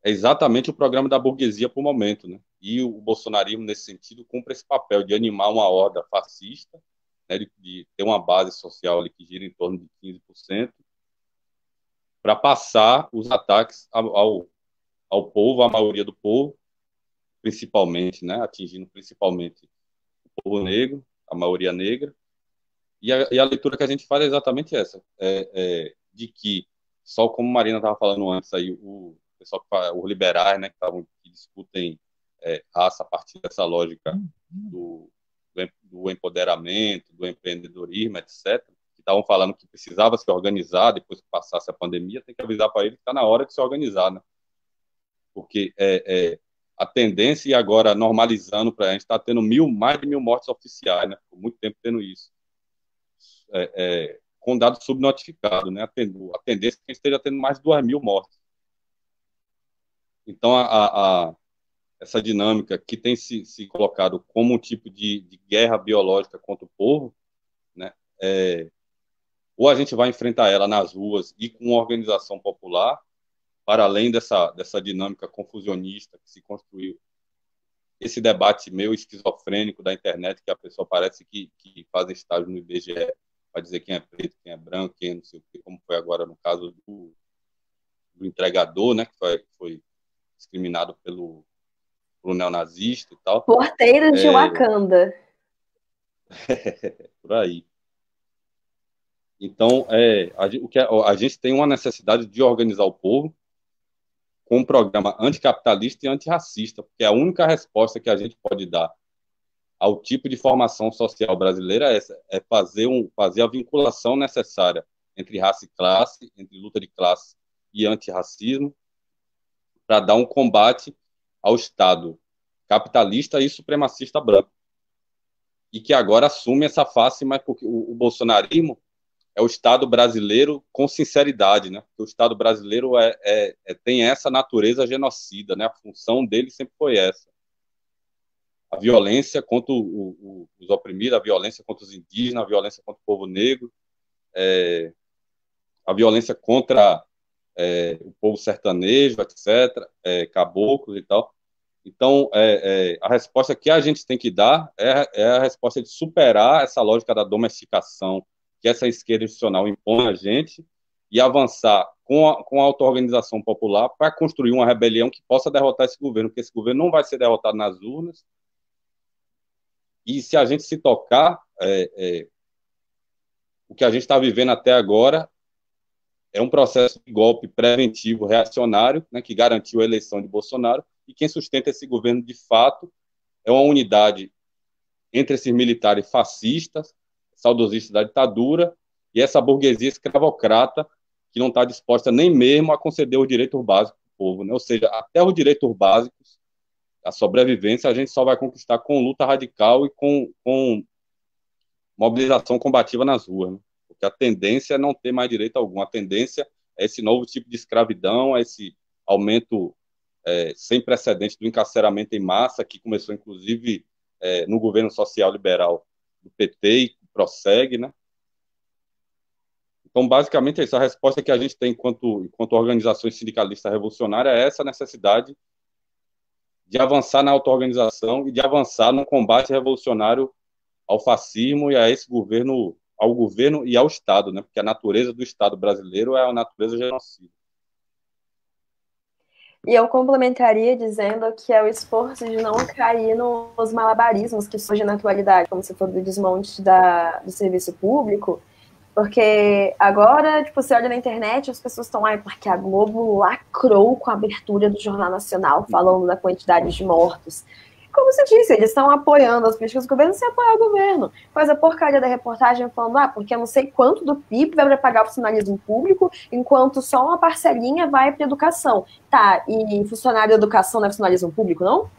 é exatamente o programa da burguesia para o momento, né? E o bolsonarismo, nesse sentido, cumpre esse papel de animar uma horda fascista né, de ter uma base social ali que gira em torno de 15%, para passar os ataques ao povo, à maioria do povo, principalmente, né, atingindo principalmente o povo negro, a maioria negra. E a leitura que a gente faz é exatamente essa, de que, só como a Marina estava falando antes, aí, o pessoal, os liberais, né, que discutem raça a partir dessa lógica do empoderamento, do empreendedorismo, etc., que estavam falando que precisava se organizar depois que passasse a pandemia, tem que avisar para ele que está na hora de se organizar, né? Porque a tendência, e agora normalizando, para a gente está tendo mais de 1.000 mortes oficiais, né? Por muito tempo tendo isso. Com dados subnotificados, né? A tendência é que a gente esteja tendo mais de 2.000 mortes. Então, essa dinâmica que tem se colocado como um tipo de guerra biológica contra o povo, né? Ou a gente vai enfrentar ela nas ruas e com uma organização popular, para além dessa dinâmica confusionista que se construiu, esse debate meio esquizofrênico da internet, que a pessoa parece que faz estágio no IBGE para dizer quem é preto, quem é branco, quem é não sei o quê, como foi agora no caso do entregador, né, que foi discriminado pelo neonazista e tal. Porteiros de Wakanda. Por aí. Então, a gente tem uma necessidade de organizar o povo com um programa anticapitalista e antirracista, porque a única resposta que a gente pode dar ao tipo de formação social brasileira é fazer a vinculação necessária entre raça e classe, entre luta de classe e antirracismo, para dar um combate ao Estado capitalista e supremacista branco. E que agora assume essa face, mas porque o bolsonarismo é o Estado brasileiro com sinceridade, né? Porque o Estado brasileiro tem essa natureza genocida, né? A função dele sempre foi essa. A violência contra os oprimidos, a violência contra os indígenas, a violência contra o povo negro, a violência contra o povo sertanejo, etc., caboclos e tal. Então, a resposta que a gente tem que dar é a resposta de superar essa lógica da domesticação que essa esquerda institucional impõe a gente e avançar com a auto-organização popular para construir uma rebelião que possa derrotar esse governo, porque esse governo não vai ser derrotado nas urnas. E se a gente se tocar, o que a gente está vivendo até agora é um processo de golpe preventivo reacionário, né, que garantiu a eleição de Bolsonaro, e quem sustenta esse governo, de fato, é uma unidade entre esses militares fascistas, saudosistas da ditadura, e essa burguesia escravocrata que não está disposta nem mesmo a conceder os direitos básicos do povo, né? Ou seja, até os direitos básicos, a sobrevivência, a gente só vai conquistar com luta radical e com mobilização combativa nas ruas, né? Porque a tendência é não ter mais direito algum, a tendência é esse novo tipo de escravidão, é esse aumento sem precedentes do encarceramento em massa, que começou, inclusive, no governo social liberal do PT e prossegue, né? Então, basicamente, essa resposta que a gente tem enquanto organizações sindicalistas revolucionárias é essa necessidade de avançar na auto-organização e de avançar no combate revolucionário ao fascismo e a esse governo, ao governo e ao Estado, né? Porque a natureza do Estado brasileiro é a natureza genocida. E eu complementaria dizendo que é o esforço de não cair nos malabarismos que surgem na atualidade, como você falou do desmonte do serviço público, porque agora, tipo, você olha na internet, as pessoas estão, porque a Globo lacrou com a abertura do Jornal Nacional, falando da quantidade de mortos. Como você disse, eles estão apoiando as políticas do governo sem apoiar o governo. Faz a porcaria da reportagem falando, porque eu não sei quanto do PIB vai para pagar o funcionalismo público, enquanto só uma parcelinha vai para educação. Tá, e funcionário de educação não é funcionalismo público, não?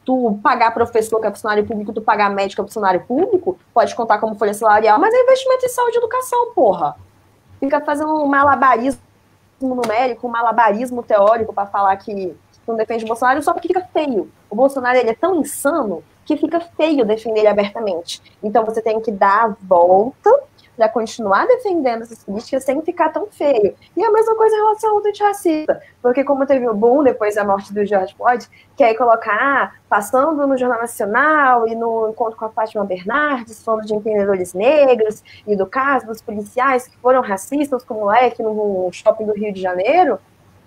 Tu pagar professor que é funcionário público, tu pagar médico que é funcionário público, pode contar como folha salarial, mas é investimento em saúde e educação, porra. Fica fazendo um malabarismo numérico, um malabarismo teórico para falar que não defende o Bolsonaro só porque fica feio. O Bolsonaro, ele é tão insano que fica feio defender ele abertamente. Então você tem que dar a volta para continuar defendendo essas políticas sem ficar tão feio. E a mesma coisa em relação à luta antirracista, porque como teve o boom depois da morte do George Floyd, que aí colocar, passando no Jornal Nacional e no encontro com a Fátima Bernardes, falando de empreendedores negros e do caso dos policiais que foram racistas com o moleque no shopping do Rio de Janeiro,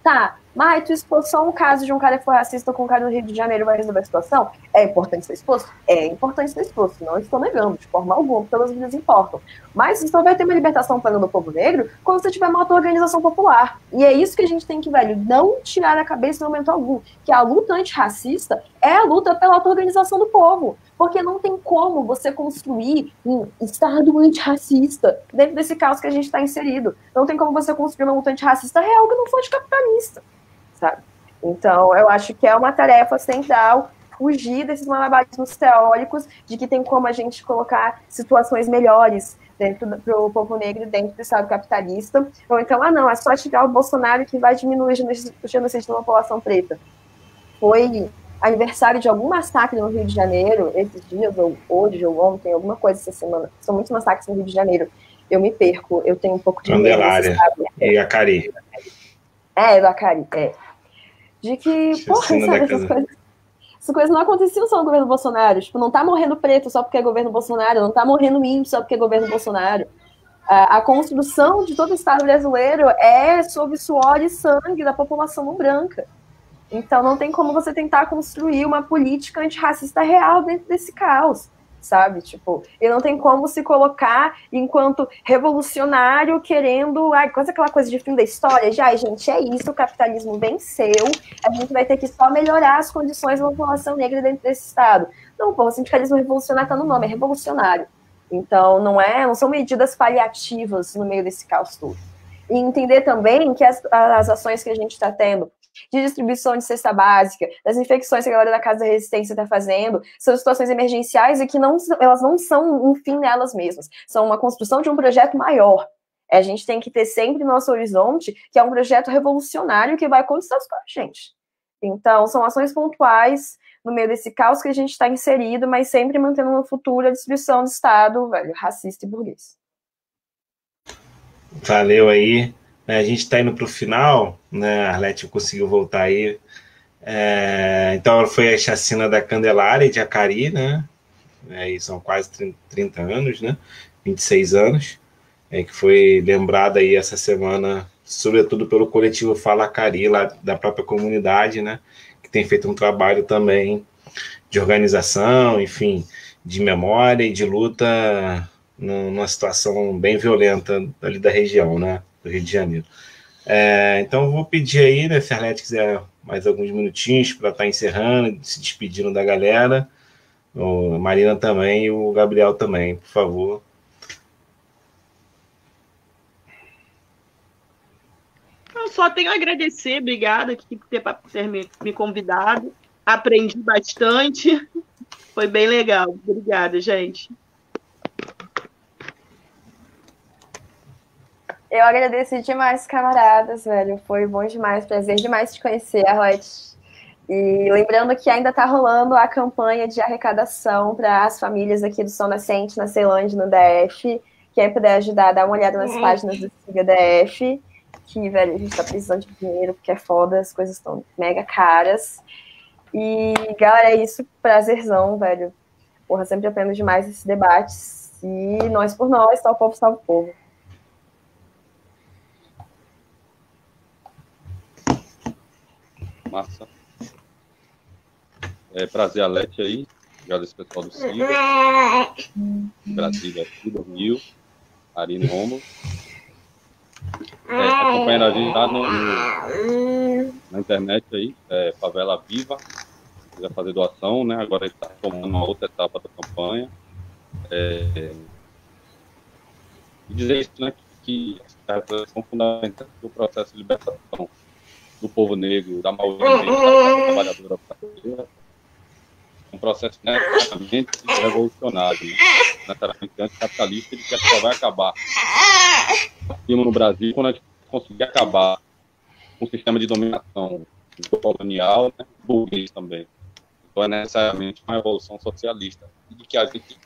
tá, mas tu expôs só um caso de um cara que foi racista com um cara no Rio de Janeiro vai resolver a situação? É importante ser exposto? É importante ser exposto, não estou negando, de forma alguma, porque todas as vidas importam. Mas você só vai ter uma libertação plena do povo negro quando você tiver uma auto-organização popular. E é isso que a gente tem que, velho, não tirar da cabeça em momento algum, que a luta antirracista é a luta pela auto-organização do povo. Porque não tem como você construir um Estado antirracista dentro desse caos que a gente está inserido. Não tem como você construir uma luta antirracista real que não for de capitalista, sabe? Então, eu acho que é uma tarefa central fugir desses malabarismos teóricos de que tem como a gente colocar situações melhores para o povo negro dentro do Estado capitalista. Ou então, não, é só tirar o Bolsonaro que vai diminuir o genocídio da população preta. Foi aniversário de algum massacre no Rio de Janeiro, esses dias, ou hoje, ou ontem, alguma coisa essa semana. São muitos massacres no Rio de Janeiro. Eu me perco, eu tenho um pouco de Candelária e Acari. Do Acari, De que, porra, sabe, essas coisas não aconteciam só no governo Bolsonaro. Tipo, não tá morrendo preto só porque é governo Bolsonaro, não tá morrendo índio só porque é governo Bolsonaro. A construção de todo o Estado brasileiro é sob suor e sangue da população não branca. Então não tem como você tentar construir uma política antirracista real dentro desse caos, sabe? Tipo, e não tem como se colocar enquanto revolucionário querendo, quase aquela coisa de fim da história, gente, é isso, o capitalismo venceu, a gente vai ter que só melhorar as condições da população negra dentro desse Estado. Não, o sindicalismo revolucionário tá no nome, é revolucionário. Então não são medidas paliativas no meio desse caos todo. E entender também que as ações que a gente está tendo de distribuição de cesta básica, das infecções que a galera da Casa da Resistência está fazendo, são situações emergenciais e que elas não são um fim nelas mesmas, são uma construção de um projeto maior. A gente tem que ter sempre no nosso horizonte que é um projeto revolucionário que vai conquistar os povos, gente. Então, são ações pontuais no meio desse caos que a gente está inserido, mas sempre mantendo no futuro a distribuição do Estado, velho, racista e burguês. Valeu aí. A gente está indo para o final, né? A Arlete conseguiu voltar aí. Então, foi a chacina da Candelária e de Acari, né? E são quase 30 anos, né? 26 anos, que foi lembrada aí essa semana, sobretudo pelo coletivo Fala Acari, lá da própria comunidade, né? Que tem feito um trabalho também de organização, enfim, de memória e de luta numa situação bem violenta ali da região, né? Do Rio de Janeiro. Então eu vou pedir aí, né, se a Arlete quiser mais alguns minutinhos para estar encerrando, se despedindo da galera, a Marina também e o Gabriel também, por favor. Eu só tenho a agradecer, obrigada por ter me convidado, aprendi bastante, foi bem legal, obrigada, gente. Eu agradeço demais, camaradas, velho. Foi bom demais, prazer demais te conhecer, Arlete. E lembrando que ainda está rolando a campanha de arrecadação para as famílias aqui do Sol Nascente, na Ceilândia, no DF. Quem puder ajudar, dá uma olhada nas páginas do Siga DF. Que, velho, a gente está precisando de dinheiro, porque é foda, as coisas estão mega caras. E, galera, é isso, prazerzão, velho. Porra, sempre aprendo demais esses debates. E nós por nós, tal povo, salve o povo. Massa. Prazer, Arlete aí. Agradeço o pessoal do Siga. Brasília aqui, do Rio. Arina e Romulo. Acompanhando a gente lá na internet aí. Favela Viva. Se quiser fazer doação, né? Agora ele está tomando uma outra etapa da campanha. E dizer isso, né? Que a reflexão fundamental do processo de libertação do povo negro, da maioria da trabalhadora brasileira, um processo necessariamente revolucionário, necessariamente anticapitalista, e que só vai acabar no Brasil quando a gente conseguir acabar com o sistema de dominação colonial, né, burguês também. é necessariamente uma revolução socialista. E de que a gente,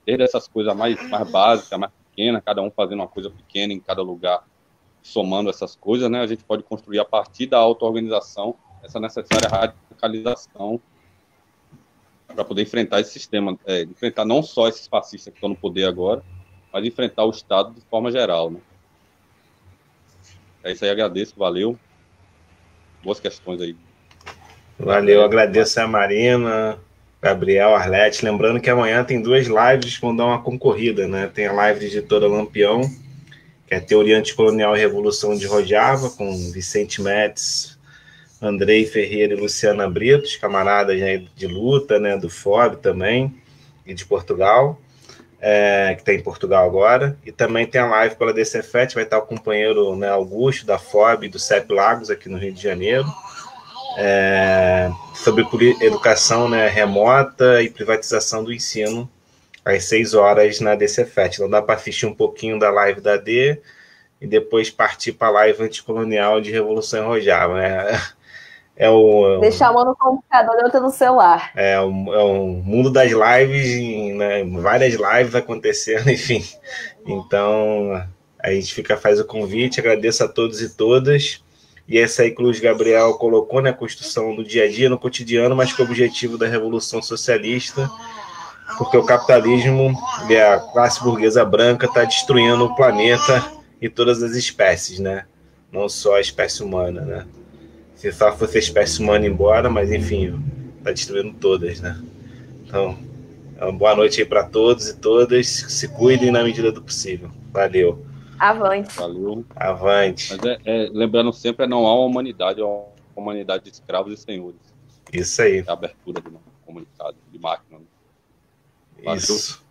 desde essas coisas mais básicas, mais pequenas, cada um fazendo uma coisa pequena em cada lugar, somando essas coisas, né, a gente pode construir a partir da auto-organização essa necessária radicalização para poder enfrentar esse sistema, enfrentar não só esses fascistas que estão no poder agora, mas enfrentar o Estado de forma geral, né? É isso aí, agradeço, valeu. Boas questões aí. Valeu, agradeço a Marina, Gabriel, Arlete. Lembrando que amanhã tem 2 lives que vão dar uma concorrida, né? Tem a live de editora Lampião, que é Teoria Anticolonial e Revolução de Rojava, com Vicente Médici, Andrei Ferreira e Luciana Brito, camaradas, né, de luta, né, do FOB também, e de Portugal, que está em Portugal agora. E também tem a live pela DCFET, vai estar o companheiro, né, Augusto, da FOB, do CEP Lagos, aqui no Rio de Janeiro, sobre educação, né, remota e privatização do ensino, às 6 horas na DCFET. Então dá para assistir um pouquinho da live da D e depois partir para a live anticolonial de Revolução em Rojava, né? Deixar a mão no computador e outra no celular. É o mundo das lives, né? Várias lives acontecendo, enfim. Então, a gente faz o convite, agradeço a todos e todas. E essa aí que o Luiz Gabriel colocou, né? A construção do dia a dia, no cotidiano, mas com o objetivo da Revolução Socialista, porque o capitalismo e a classe burguesa branca está destruindo o planeta e todas as espécies, né? Não só a espécie humana, né? Se só fosse a espécie humana embora, mas enfim, está destruindo todas, né? Então, uma boa noite aí para todos e todas. Se cuidem na medida do possível. Valeu. Avante. Valeu. Avante. Mas lembrando sempre, não há uma humanidade, há uma humanidade de escravos e senhores. Isso aí. É a abertura de uma comunidade, de máquina. Né? Isso.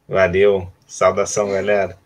Valeu. Saudação, galera.